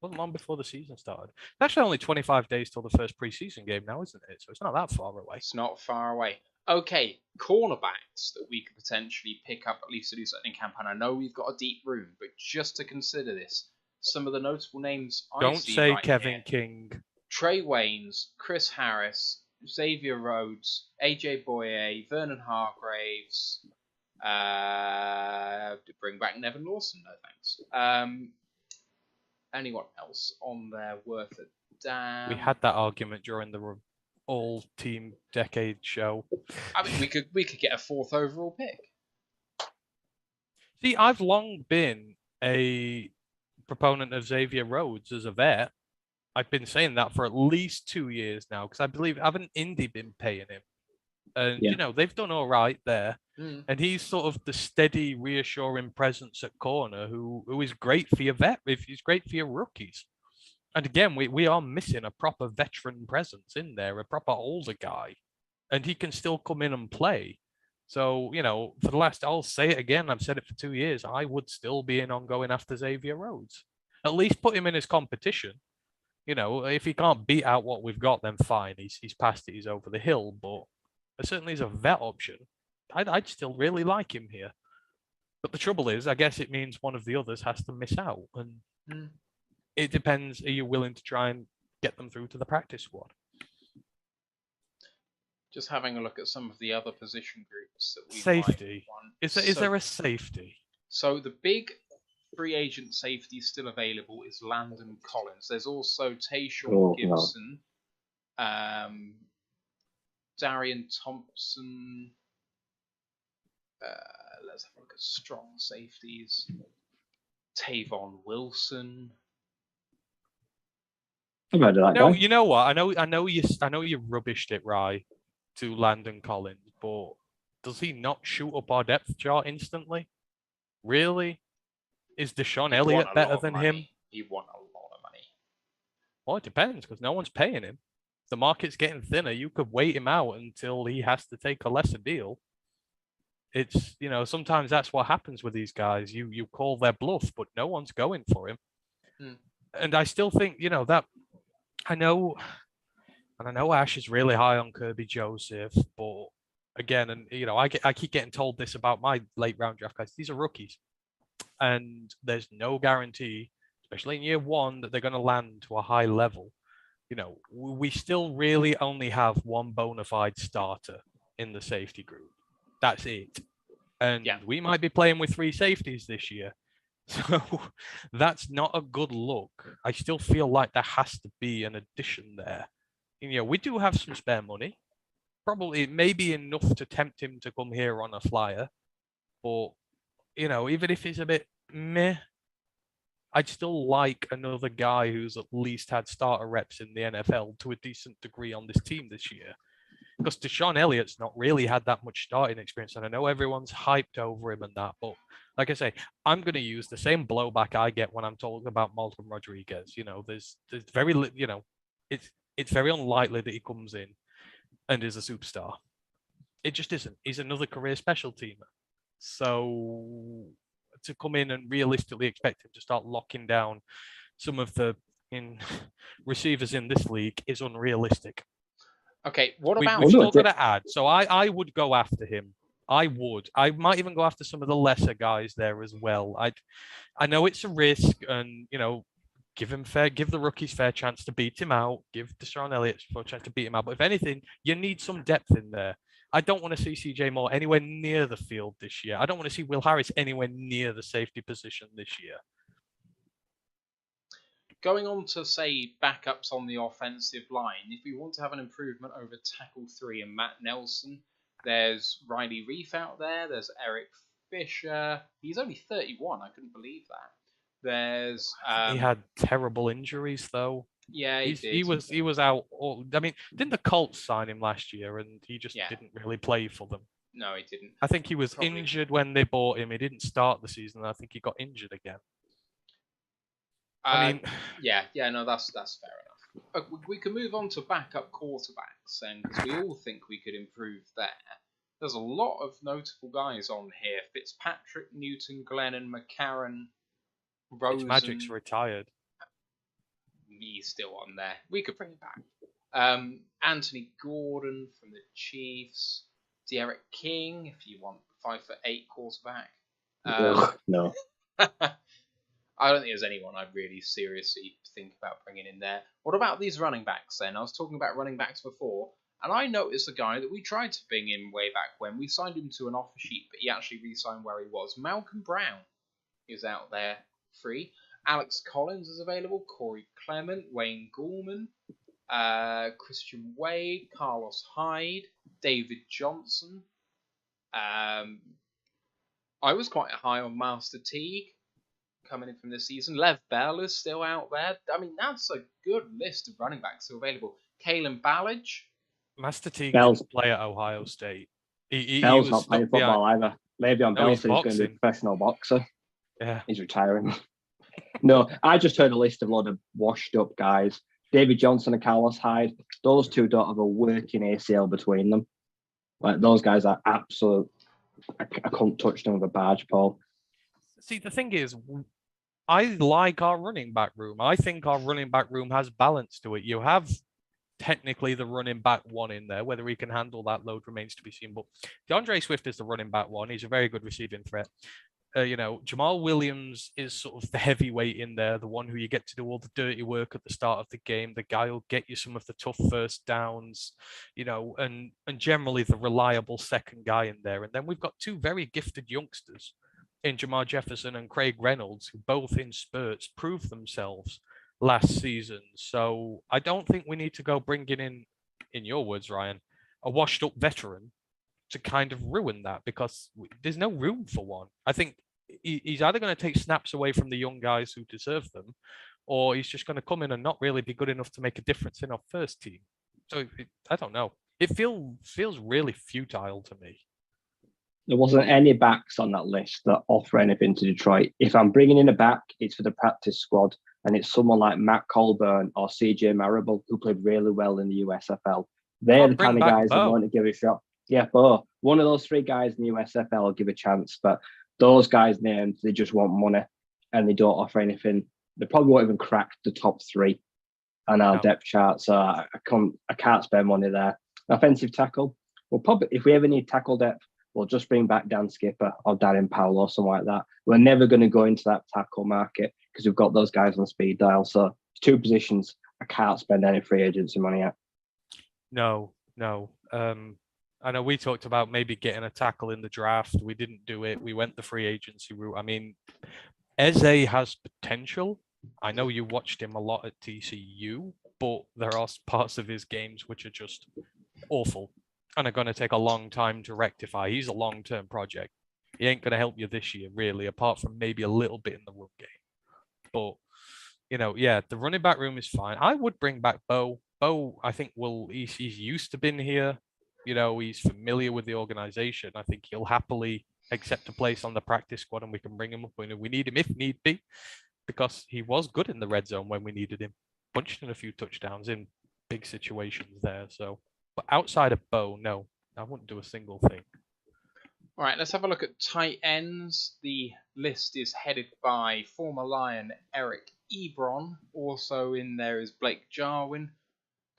Wasn't long before the season started. It's actually only 25 days till the first preseason game now, isn't it? So it's not that far away. It's not far away. Okay, cornerbacks that we could potentially pick up, at least to do something in camp. And I know we've got a deep room, but just to consider this, some of the notable names I Don't see say right Kevin here. King. Trey Waynes, Chris Harris, Xavier Rhodes, AJ Boye, Vernon Hargraves. Bring back Nevin Lawson, no thanks. Anyone else on there worth it? Damn. We had that argument during the all-team decade show. I mean, we could get a 4th overall pick. See, I've long been a proponent of Xavier Rhodes as a vet. I've been saying that for at least 2 years now because I believe haven't Indy been paying him, and Yeah. they've done all right there. Mm. And he's sort of the steady, reassuring presence at corner who is great for your vet. If he's great for your rookies. And again, we are missing a proper veteran presence in there, a proper older guy, and he can still come in and play. So, for the last, I'll say it again, I've said it for 2 years, I would still be in on going after Xavier Rhodes. At least put him in his competition. If he can't beat out what we've got, then fine, he's past it, he's over the hill. But certainly as a vet option, I'd still really like him here. But the trouble is, I guess it means one of the others has to miss out. And it depends, are you willing to try and get them through to the practice squad? Just having a look at some of the other position groups that we Safety. might want. Is there a safety? So the big free agent safety still available is Landon Collins. There's also Tayshaun Gibson, Darian Thompson. Let's have a look at strong safeties. Tavon Wilson. No, you know what? I know you rubbished it right to Landon Collins, but does he not shoot up our depth chart instantly? Really? Is Deshaun Elliott better than him? He won a lot of money. Well, it depends because no one's paying him. If the market's getting thinner, you could wait him out until he has to take a lesser deal. It's, sometimes that's what happens with these guys. You call their bluff, but no one's going for him. And I still think, that I know Ash is really high on Kirby Joseph, but again, and I keep getting told this about my late round draft guys. These are rookies, and there's no guarantee, especially in year one, that they're going to land to a high level. We still really only have one bona fide starter in the safety group. That's it. And we might be playing with 3 safeties this year. So that's not a good look. I still feel like there has to be an addition there. We do have some spare money. Probably maybe enough to tempt him to come here on a flyer. But, even if he's a bit meh, I'd still like another guy who's at least had starter reps in the NFL to a decent degree on this team this year. Because Deshaun Elliott's not really had that much starting experience, and I know everyone's hyped over him and that, but like I say, I'm going to use the same blowback I get when I'm talking about Malcolm Rodriguez. There's very, it's very unlikely that he comes in and is a superstar. It just isn't. He's another career special teamer. So to come in and realistically expect him to start locking down some of the receivers in this league is unrealistic. Okay, what about... We've still got to add. So I would go after him. I would. I might even go after some of the lesser guys there as well. I know it's a risk, and give the rookies fair chance to beat him out. Give Deshaun Elliott a fair chance to beat him out. But if anything, you need some depth in there. I don't want to see CJ Moore anywhere near the field this year. I don't want to see Will Harris anywhere near the safety position this year. Going on to, say, backups on the offensive line, if we want to have an improvement over tackle 3 and Matt Nelson, there's Riley Reef out there, there's Eric Fisher. He's only 31, I couldn't believe that. There's... he had terrible injuries, though. Yeah, he did. He was out. Didn't the Colts sign him last year, and he just didn't really play for them? No, he didn't. I think he was injured when they bought him. He didn't start the season. I think he got injured again. No, that's fair enough. We can move on to backup quarterbacks, and because we all think we could improve there. There's a lot of notable guys on here: Fitzpatrick, Newton, Glennon, McCarron, Rosen. Magic's retired. He's still on there. We could bring him back. Anthony Gordon from the Chiefs, Derek King, if you want 5'8" quarterback. No. I don't think there's anyone I'd really seriously think about bringing in there. What about these running backs then? I was talking about running backs before, and I noticed a guy that we tried to bring in way back when. We signed him to an offer sheet, but he actually re-signed where he was. Malcolm Brown is out there free. Alex Collins is available, Corey Clement, Wayne Gorman, Christian Wade, Carlos Hyde, David Johnson. I was quite high on Master Teague coming in from this season. Lev Bell is still out there. I mean, that's a good list of running backs still available. Kalen Ballage. Master Teague Bell's- didn't play at Ohio State. He Bell's was not playing stuck behind. football either. Le'Veon Bell he's said he's going to be a boxing. professional boxer. Yeah. He's retiring. No, I just heard a list of a lot of washed up guys. David Johnson and Carlos Hyde. Those two don't have a working ACL between them. Like, those guys are absolute. I couldn't touch them with a barge pole. See, the thing is, I like our running back room. I think our running back room has balance to it. You have technically the running back one in there. Whether he can handle that load remains to be seen. But DeAndre Swift is the running back one. He's a very good receiving threat. Jamal Williams is sort of the heavyweight in there, the one who you get to do all the dirty work at the start of the game, the guy who'll get you some of the tough first downs, and generally the reliable second guy in there. And then we've got two very gifted youngsters in Jamar Jefferson and Craig Reynolds, who both in spurts proved themselves last season. So I don't think we need to go bringing in your words, Ryan, a washed up veteran to kind of ruin that, because there's no room for one. I think he's either going to take snaps away from the young guys who deserve them, or he's just going to come in and not really be good enough to make a difference in our first team. So I don't know. It feels really futile to me. There wasn't any backs on that list that offer anything to Detroit. If I'm bringing in a back, it's for the practice squad, and it's someone like Matt Colburn or CJ Marable, who played really well in the USFL. They're the kind of guys that want to give it a shot. Yeah, but one of those three guys in the USFL will give a chance, but those guys named, they just want money and they don't offer anything. They probably won't even crack the top three on our depth chart, so I can't spend money there. Offensive tackle, we'll probably, if we ever need tackle depth, we'll just bring back Dan Skipper or Darren Powell or something like that. We're never going to go into that tackle market because we've got those guys on speed dial. So two positions I can't spend any free agency money at. No. I know we talked about maybe getting a tackle in the draft. We didn't do it. We went the free agency route. I mean, Eze has potential. I know you watched him a lot at TCU, but there are parts of his games which are just awful and are going to take a long time to rectify. He's a long-term project. He ain't going to help you this year, really, apart from maybe a little bit in the run game. But, the running back room is fine. I would bring back Bo. Bo, I think, he's used to being here. He's familiar with the organization. I think he'll happily accept a place on the practice squad, and we can bring him up when we need him if need be, because he was good in the red zone when we needed him. Punched in a few touchdowns in big situations there. So, but outside of Bo, no, I wouldn't do a single thing. All right, let's have a look at tight ends. The list is headed by former Lion Eric Ebron. Also in there is Blake Jarwin,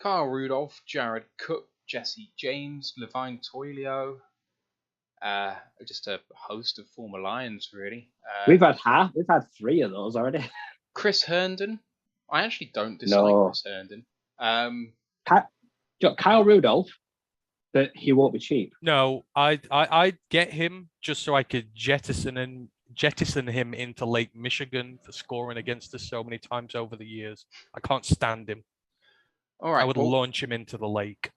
Kyle Rudolph, Jared Cook, Jesse James, Levine Toilio. Just a host of former Lions, really. We've had three of those already. Chris Herndon. I actually don't dislike Chris Herndon. Kyle Rudolph, but he won't be cheap. No, I'd get him just so I could jettison him into Lake Michigan for scoring against us so many times over the years. I can't stand him. All right, I would launch him into the lake.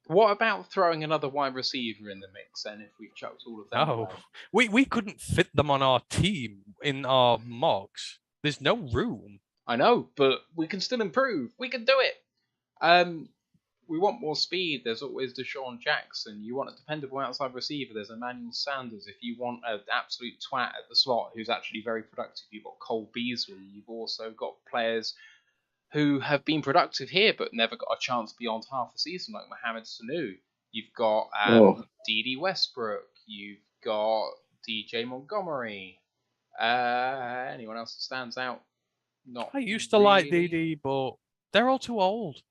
What about throwing another wide receiver in the mix then, if we've chucked all of them away? We couldn't fit them on our team in our mocks. There's no room. I know, but we can still improve. We can do it. We want more speed. There's always Deshaun Jackson. You want a dependable outside receiver. There's Emmanuel Sanders. If you want an absolute twat at the slot who's actually very productive, you've got Cole Beasley. You've also got players who have been productive here but never got a chance beyond half a season, like Mohamed Sanu. You've got D.D. Westbrook. You've got DJ Montgomery. Anyone else that stands out? Not. I used to like D.D., but they're all too old.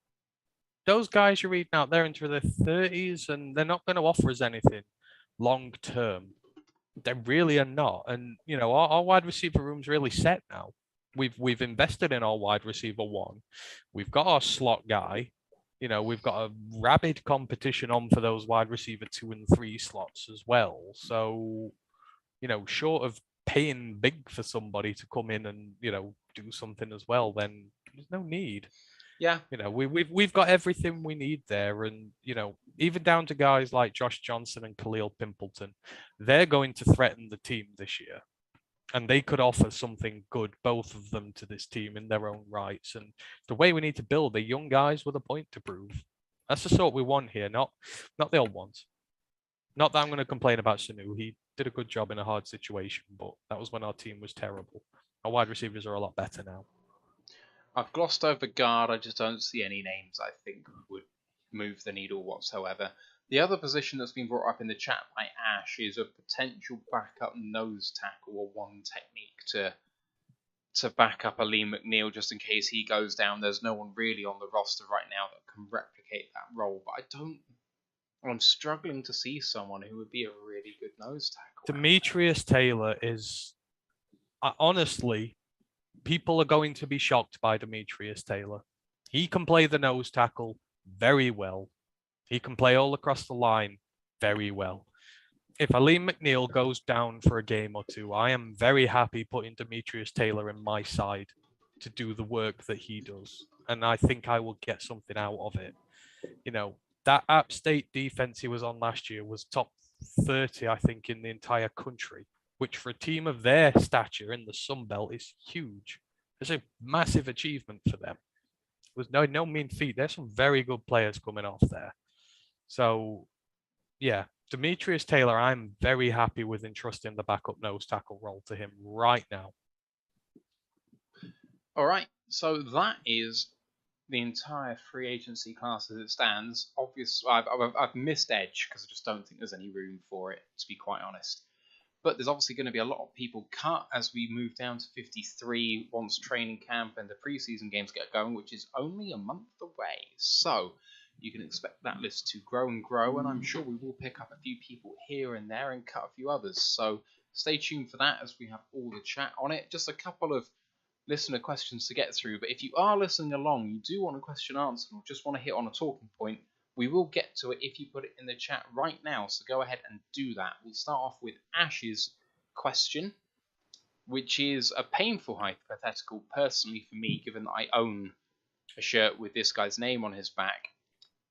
Those guys you're reading out, they're into their 30s, and they're not going to offer us anything long term. They really are not. And, our wide receiver room's really set now. We've invested in our wide receiver one. We've got our slot guy. We've got a rabid competition on for those wide receiver 2 and 3 slots as well. So, short of paying big for somebody to come in and do something as well, then there's no need. Yeah. We've got everything we need there, and even down to guys like Josh Johnson and Khalil Pimpleton, they're going to threaten the team this year, and they could offer something good, both of them, to this team in their own rights. And the way we need to build the young guys with a point to prove. That's the sort we want here, not the old ones. Not that I'm going to complain about Sanu. He did a good job in a hard situation, but that was when our team was terrible. Our wide receivers are a lot better now. I've glossed over guard. I just don't see any names I think would move the needle whatsoever. The other position that's been brought up in the chat by Ash is a potential backup nose tackle or one technique to back up Aleem McNeil just in case he goes down. There's no one really on the roster right now that can replicate that role, but I'm struggling to see someone who would be a really good nose tackle. Demetrius Taylor is, honestly, people are going to be shocked by Demetrius Taylor. He can play the nose tackle very well. He can play all across the line very well. If Aleem McNeil goes down for a game or two, I am very happy putting Demetrius Taylor in my side to do the work that he does. And I think I will get something out of it. That App State defense he was on last year was top 30, I think, in the entire country, which for a team of their stature in the Sun Belt is huge. It's a massive achievement for them. It was no mean feat. There's some very good players coming off there. So, yeah, Demetrius Taylor, I'm very happy with entrusting the backup nose tackle role to him right now. All right, so that is the entire free agency class as it stands. Obviously, I've missed edge because I just don't think there's any room for it, to be quite honest. But there's obviously going to be a lot of people cut as we move down to 53 once training camp and the preseason games get going, which is only a month away. So you can expect that list to grow and grow, and I'm sure we will pick up a few people here and there and cut a few others. So stay tuned for that as we have all the chat on it. Just a couple of listener questions to get through, but if you are listening along, you do want a question answered or just want to hit on a talking point, we will get to it if you put it in the chat right now, so go ahead and do that. We'll start off with Ash's question, which is a painful hypothetical personally for me, given that I own a shirt with this guy's name on his back.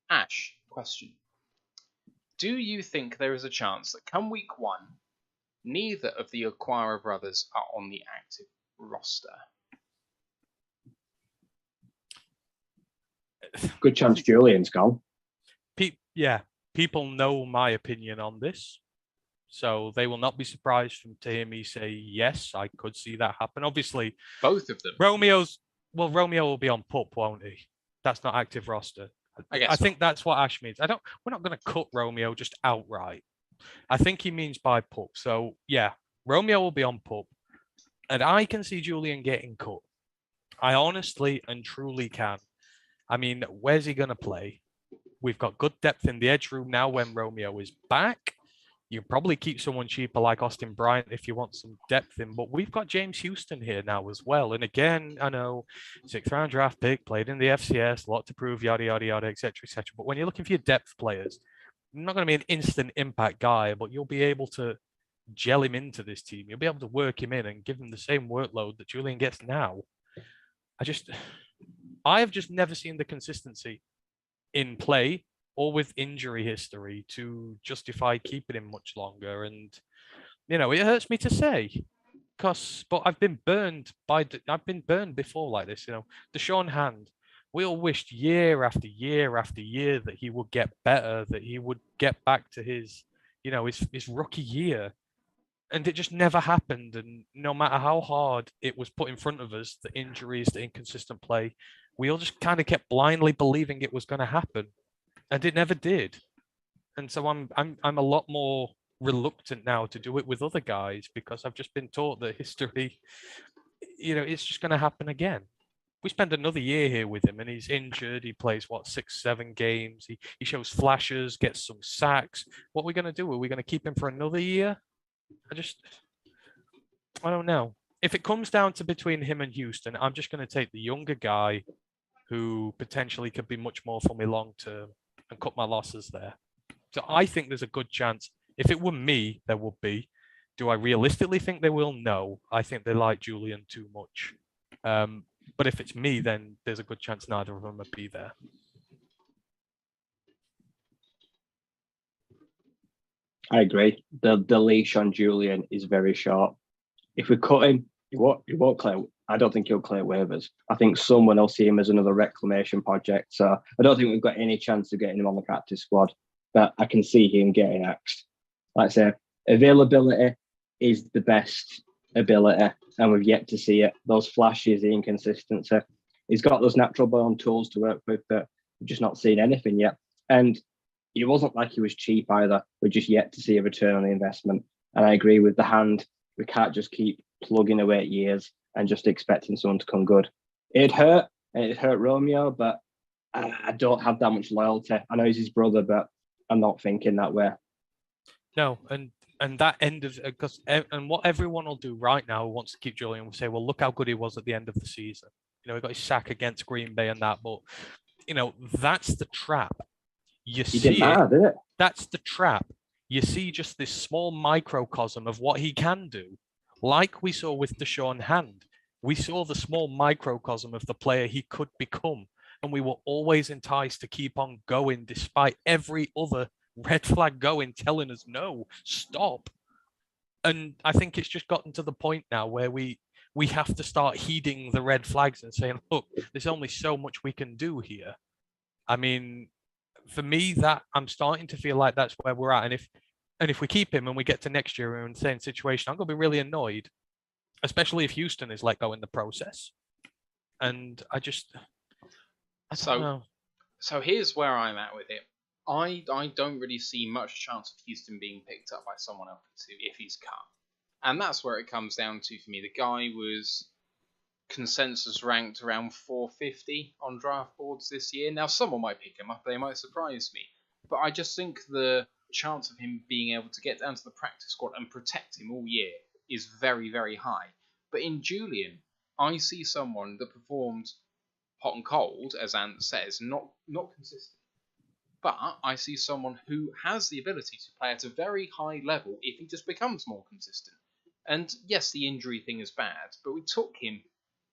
Ash, question. Do you think there is a chance that come week 1, neither of the Acquirer brothers are on the active roster? Good chance Julian's gone. People know my opinion on this, so they will not be surprised to hear me say, yes, I could see that happen. Obviously, both of them. Romeo will be on PUP, won't he? That's not active roster. I think that's what Ash means. We're not going to cut Romeo just outright. I think he means by PUP. So, yeah, Romeo will be on PUP, and I can see Julian getting cut. I honestly and truly can. I mean, where's he going to play? We've got good depth in the edge room now when Romeo is back. You can probably keep someone cheaper like Austin Bryant if you want some depth in, but we've got James Houston here now as well. And again, I know 6th round draft pick, played in the FCS, a lot to prove, yada, yada, yada, etc., etc. But when you're looking for your depth players, you're not going to be an instant impact guy, but you'll be able to gel him into this team. You'll be able to work him in and give him the same workload that Julian gets now. I have just never seen the consistency in play or with injury history to justify keeping him much longer. And, it hurts me to say, but I've been burned before like this, Deshaun Hand. We all wished year after year after year that he would get better, that he would get back to his rookie year. And it just never happened. And no matter how hard it was put in front of us, the injuries, the inconsistent play, we all just kind of kept blindly believing it was going to happen. And it never did. And so I'm a lot more reluctant now to do it with other guys because I've just been taught that history, it's just going to happen again. We spend another year here with him and he's injured. He plays, 6, 7 games. He shows flashes, gets some sacks. What are we going to do? Are we going to keep him for another year? I don't know. If it comes down to between him and Houston, I'm just going to take the younger guy who potentially could be much more for me long term and cut my losses there. So I think there's a good chance. If it were me, there would be. Do I realistically think they will? No. I think they like Julian too much. But if it's me, then there's a good chance neither of them would be there. I agree. The leash on Julian is very short. If we cut him, he won't clear. I don't think he'll clear waivers. I think someone will see him as another reclamation project. So I don't think we've got any chance of getting him on the practice squad. But I can see him getting axed. Like I say, availability is the best ability, and we've yet to see it. Those flashes, the inconsistency. He's got those natural born tools to work with, but we've just not seen anything yet. And it wasn't like he was cheap either. We're just yet to see a return on the investment. And I agree with the hand. We can't just keep plugging away at years and just expecting someone to come good. It hurt, and it hurt Romeo, but I don't have that much loyalty. I know he's his brother, but I'm not thinking that way. No, and that end of because and what everyone will do right now who wants to keep Julian will say, well, look how good he was at the end of the season. You know, he got his sack against Green Bay and that, but you know, that's the trap. You He see didn't matter, did it? That's the trap. You see just this small microcosm of what he can do, like we saw with Deshaun Hand. We saw the small microcosm of the player he could become, and we were always enticed to keep on going despite every other red flag going, telling us, no, stop. And I think it's just gotten to the point now where we have to start heeding the red flags and saying, look, there's only so much we can do here. I mean, for me, that I'm starting to feel like that's where we're at. And if we keep him and we get to next year in the same situation, I'm gonna be really annoyed, especially if Houston is let go in the process. And I don't know. So here's where I'm at with it. I don't really see much chance of Houston being picked up by someone else if he's cut. And that's where it comes down to for me. The guy was consensus ranked around 450 on draft boards this year. Now, someone might pick him up, they might surprise me. But I just think the chance of him being able to get down to the practice squad and protect him all year is very, very high. But in Julian, I see someone that performed hot and cold, as Ant says, not consistent. But I see someone who has the ability to play at a very high level if he just becomes more consistent. And yes, the injury thing is bad, but we took him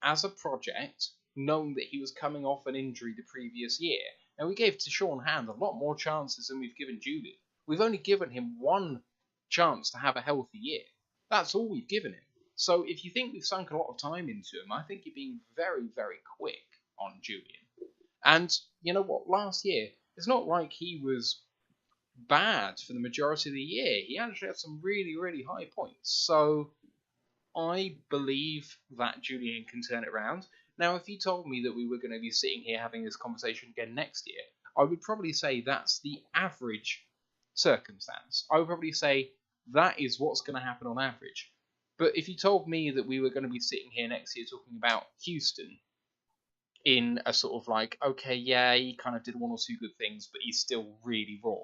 as a project, knowing that he was coming off an injury the previous year. And we gave Deshaun Hand a lot more chances than we've given Julian. We've only given him one chance to have a healthy year. That's all we've given him. So if you think we've sunk a lot of time into him, I think you're being very, very quick on Julian. And you know what? Last year, it's not like he was bad for the majority of the year. He actually had some really, really high points. So I believe that Julian can turn it around. Now, if you told me that we were going to be sitting here having this conversation again next year, I would probably say that's the average circumstance. I would probably say that is what's going to happen on average. But if you told me that we were going to be sitting here next year talking about Houston in a sort of like, okay, yeah, he kind of did one or two good things, but he's still really raw.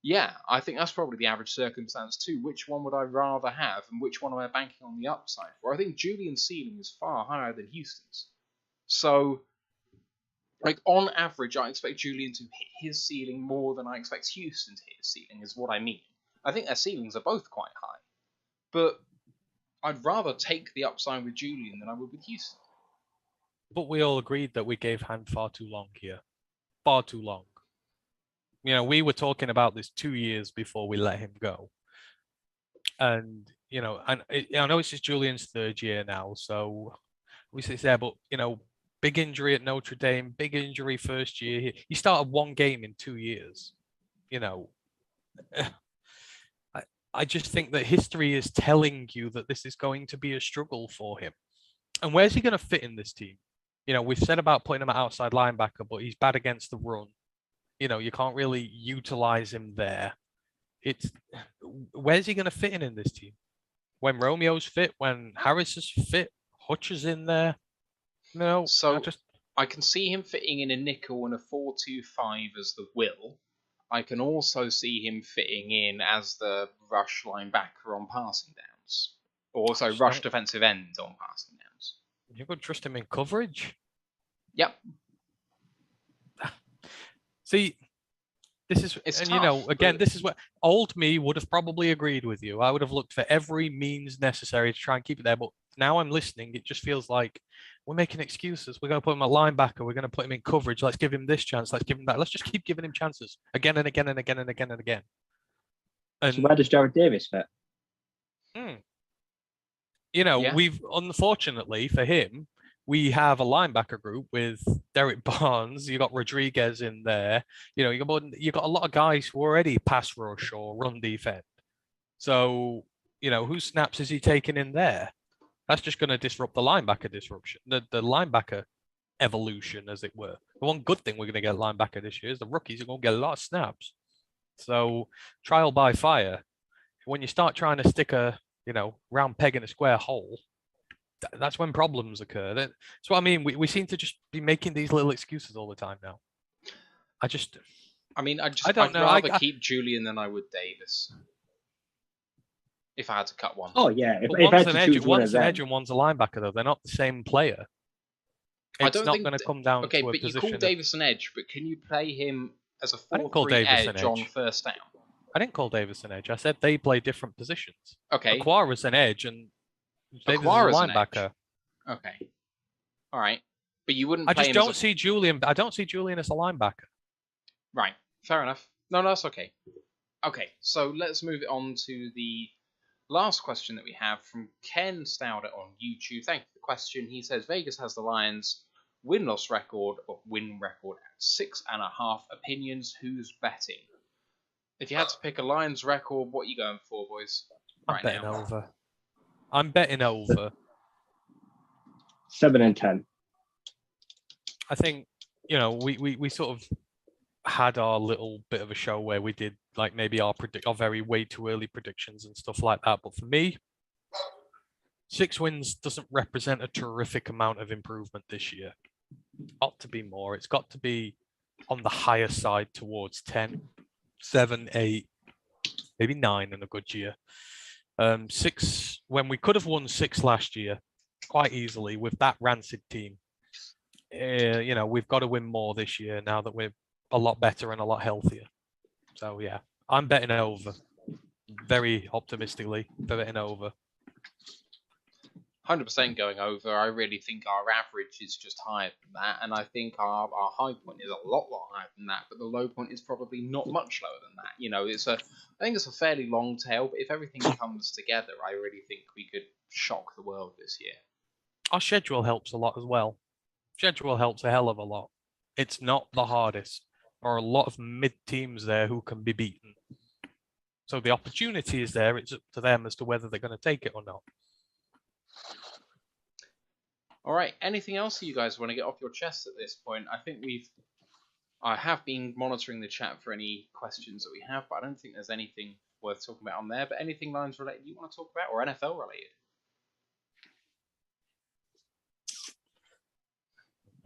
Yeah, I think that's probably the average circumstance too. Which one would I rather have, and which one am I banking on the upside for? I think Julian's ceiling is far higher than Houston's. So, like, on average, I expect Julian to hit his ceiling more than I expect Houston to hit his ceiling, is what I mean. I think their ceilings are both quite high. But I'd rather take the upside with Julian than I would with Houston. But we all agreed that we gave Hand far too long here. Far too long. You know, we were talking about this 2 years before we let him go. And, you know, and I know it's just Julian's third year now, so we sit there, but, you know, big injury at Notre Dame, big injury first year. He started one game in 2 years. You know, I just think that history is telling you that this is going to be a struggle for him. And where's he going to fit in this team? You know, we've said about putting him at outside linebacker, but he's bad against the run. You know, you can't really utilize him there. Where's he going to fit in this team? When Romeo's fit, when Harris is fit, Hutch is in there. No, so I can see him fitting in a nickel and a 4-2-5 as the will. I can also see him fitting in as the rush linebacker on passing downs. Also, rush defensive end on passing downs. You could trust him in coverage? Yep. See, This is, It's and tough, again, but- this is what old me would have probably agreed with you. I would have looked for every means necessary to try and keep it there. But now I'm listening, it just feels like we're making excuses. We're going to put him at linebacker. We're going to put him in coverage. Let's give him this chance. Let's give him that. Let's just keep giving him chances again and again and again and again and again. And So where does Jared Davis fit? Yeah. we've unfortunately for him, we have a linebacker group with Derek Barnes. You got Rodriguez in there. You got a lot of guys who already pass rush or run defend. So whose snaps is he taking in there? That's just going to disrupt the linebacker disruption, the linebacker evolution, as it were. The one good thing we're going to get linebacker this year is the rookies are going to get a lot of snaps. So trial by fire. When you start trying to stick a round peg in a square hole, that's when problems occur. That's what I mean. We seem to just be making these little excuses all the time now. I'd don't know. rather keep Julian than I would Davis. If I had to cut one. Oh yeah, if I One's had an to edge, choose one of one's an them, edge and one's a linebacker, though. They're not the same player. It's not going to come down to a but position. you call Davis an edge, but can you play him as a I didn't call 4-3 Davis an edge on edge. first down? I didn't call Davis an edge. I said they play different positions. Okay. Aquara's an edge and Davis Aquara's is a an edge. linebacker. Okay. All right. But you wouldn't I play just him don't as see Julian. I don't see Julian as a linebacker. Right. Fair enough. No, that's okay. Okay, so let's move it on to the last question that we have from Ken Stauder on YouTube. Thank you for the question. He says Vegas has the Lions win-loss record or win record at 6.5 opinions. Who's betting? If you had to pick a Lions record, what are you going for, boys? I'm betting over. I'm betting over. 7 and 10. I think we sort of had our little bit of a show where we did like maybe our very way too early predictions and stuff like that. But for me, 6 wins doesn't represent a terrific amount of improvement this year. Got to be more. It's got to be on the higher side towards 10, 7, 8, maybe 9 in a good year. 6 when we could have won 6 last year quite easily with that rancid team. We've got to win more this year now that we're a lot better and a lot healthier. So yeah, I'm betting over. Very optimistically betting over. 100% going over. I really think our average is just higher than that, and I think our high point is a lot higher than that, but the low point is probably not much lower than that. I think it's a fairly long tail, but if everything comes together, I really think we could shock the world this year. Our schedule helps a lot as well. Schedule helps a hell of a lot. It's not the hardest. There are a lot of mid teams there who can be beaten. So the opportunity is there. It's up to them as to whether they're going to take it or not. All right. Anything else that you guys want to get off your chest at this point? I have been monitoring the chat for any questions that we have, but I don't think there's anything worth talking about on there. But anything Lions related you want to talk about, or NFL related?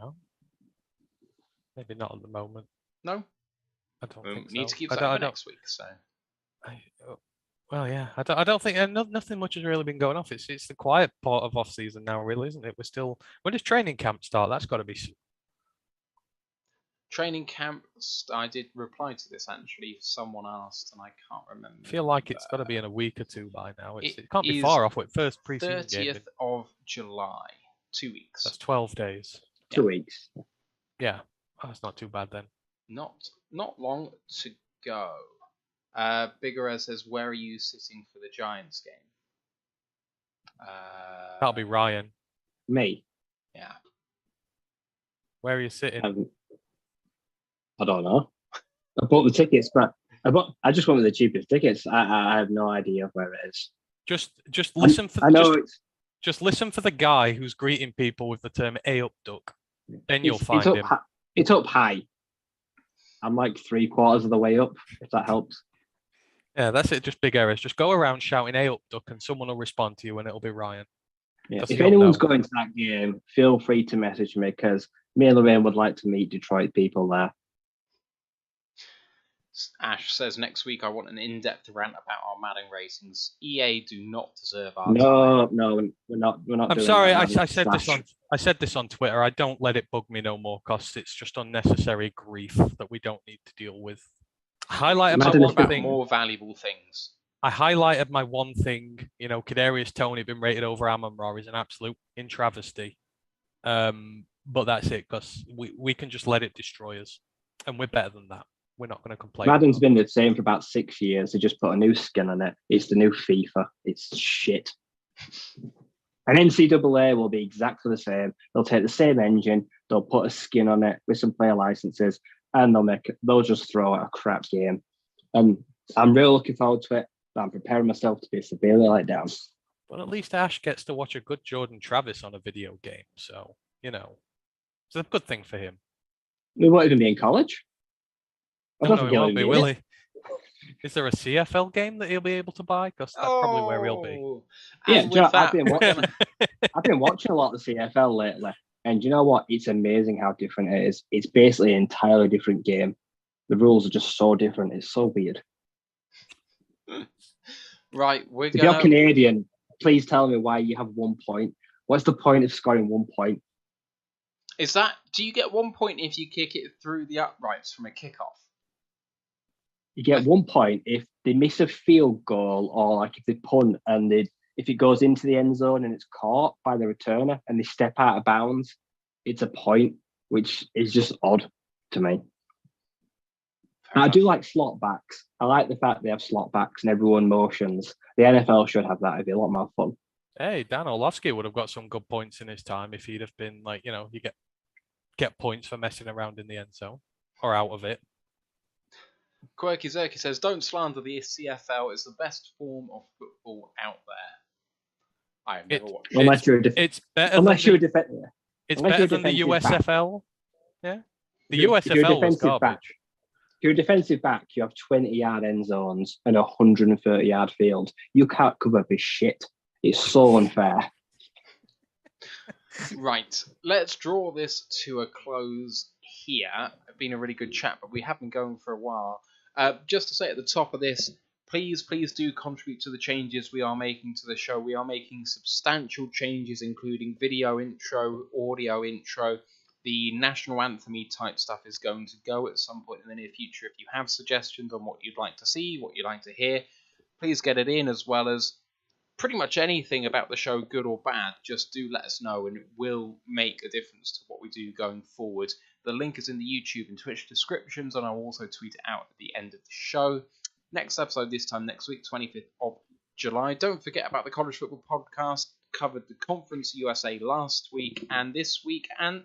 No. Maybe not at the moment. No. I don't think need so. to keep that for next week. So. Well, yeah. I don't think nothing much has really been going off. It's the quiet part of off season now, really, isn't it? When does training camp start? That's got to be soon. Training camp. I did reply to this actually. Someone asked, and I can't remember. I feel like it's got to be in a week or two by now. It can't be far off with first preseason game. 30th of July. 2 weeks. That's 12 days. 2 weeks. Yeah, that's not too bad then. Not long to go. Bigger says, where are you sitting for the Giants game? That'll be Ryan. Me. Yeah. Where are you sitting? I don't know. I bought the tickets, but I just went with the cheapest tickets. I have no idea where it is. Just listen for. I know just listen for the guy who's greeting people with the term "A up duck." Then you'll find him. It's up high. I'm like 3/4 of the way up, if that helps. Yeah, that's it. Just big errors. Just go around shouting "A up duck" and someone will respond to you, and it'll be Ryan. Yeah. If anyone's going to that game, feel free to message me because me and Lorraine would like to meet Detroit people there. Ash says next week I want an in-depth rant about our Madden ratings. EA do not deserve our time. No, we're not. I'm sorry. I said this on Twitter. I don't let it bug me no more because it's just unnecessary grief that we don't need to deal with. Highlighted my Madden one about thing. more valuable things. I highlighted my one thing. You know, Kadarius Toney being rated over Amon-Ra is an absolute travesty. But that's it, because we can just let it destroy us, and we're better than that. We're not going to complain. Madden's been the same for about 6 years. They just put a new skin on it. It's the new FIFA. It's shit. And NCAA will be exactly the same. They'll take the same engine, they'll put a skin on it with some player licenses, and they'll just throw out a crap game. And I'm really looking forward to it, but I'm preparing myself to be severely let down. But at least Ash gets to watch a good Jordan Travis on a video game, so it's a good thing for him. We won't even be in college. No, he won't be, will he? Is there a CFL game that he'll be able to buy? Because that's probably where he'll be. And Yeah, that, I've been watching a lot of the CFL lately, and you know what? It's amazing how different it is. It's basically an entirely different game. The rules are just so different. It's so weird. Right, if you're Canadian, please tell me why you have 1 point. What's the point of scoring 1 point? Do you get 1 point if you kick it through the uprights from a kickoff? You get 1 point if they miss a field goal, or like if they punt and if it goes into the end zone and it's caught by the returner and they step out of bounds, it's a point, which is just odd to me. I do like slot backs. I like the fact they have slot backs and everyone motions. The NFL should have that. It'd be a lot more fun. Hey, Dan Orlovsky would have got some good points in his time if he'd have been you get points for messing around in the end zone or out of it. Quirky Zerky says, don't slander the CFL. It's the best form of football out there. I have never watched it. Unless you're it's better unless you're a defender. It's better than the USFL. Yeah. The USFL was garbage. If you're a defensive back, you have 20-yard end zones and 130-yard fields. You can't cover this shit. It's so unfair. Right. Let's draw this to a close here. It's been a really good chat, but we have been going for a while. Just to say at the top of this, please do contribute to the changes we are making to the show. We are making substantial changes, including video intro, audio intro. The national anthem-y type stuff is going to go at some point in the near future. If you have suggestions on what you'd like to see, what you'd like to hear, please get it in, as well as pretty much anything about the show, good or bad. Just do let us know, and it will make a difference to what we do going forward. The link is in the YouTube and Twitch descriptions, and I'll also tweet it out at the end of the show. Next episode this time next week, 25th of July. Don't forget about the College Football Podcast. Covered the Conference USA last week and this week, and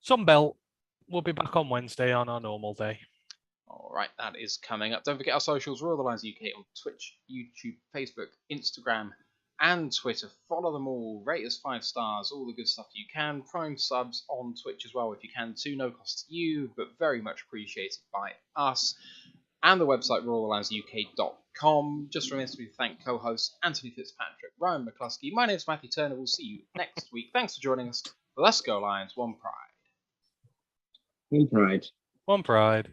Sunbelt will be back on Wednesday on our normal day. All right, that is coming up. Don't forget our socials, Royal the Lions UK on Twitch, YouTube, Facebook, Instagram, and Twitter. Follow them all. Rate us 5 stars, all the good stuff you can. Prime subs on Twitch as well if you can too. No cost to you, but very much appreciated by us. And the website, royallionsuk.com. Just remains to thank co-hosts Anthony Fitzpatrick, Ryan McCluskey. My name's Matthew Turner. We'll see you next week. Thanks for joining us. Let's go Lions. One pride. One pride. One pride.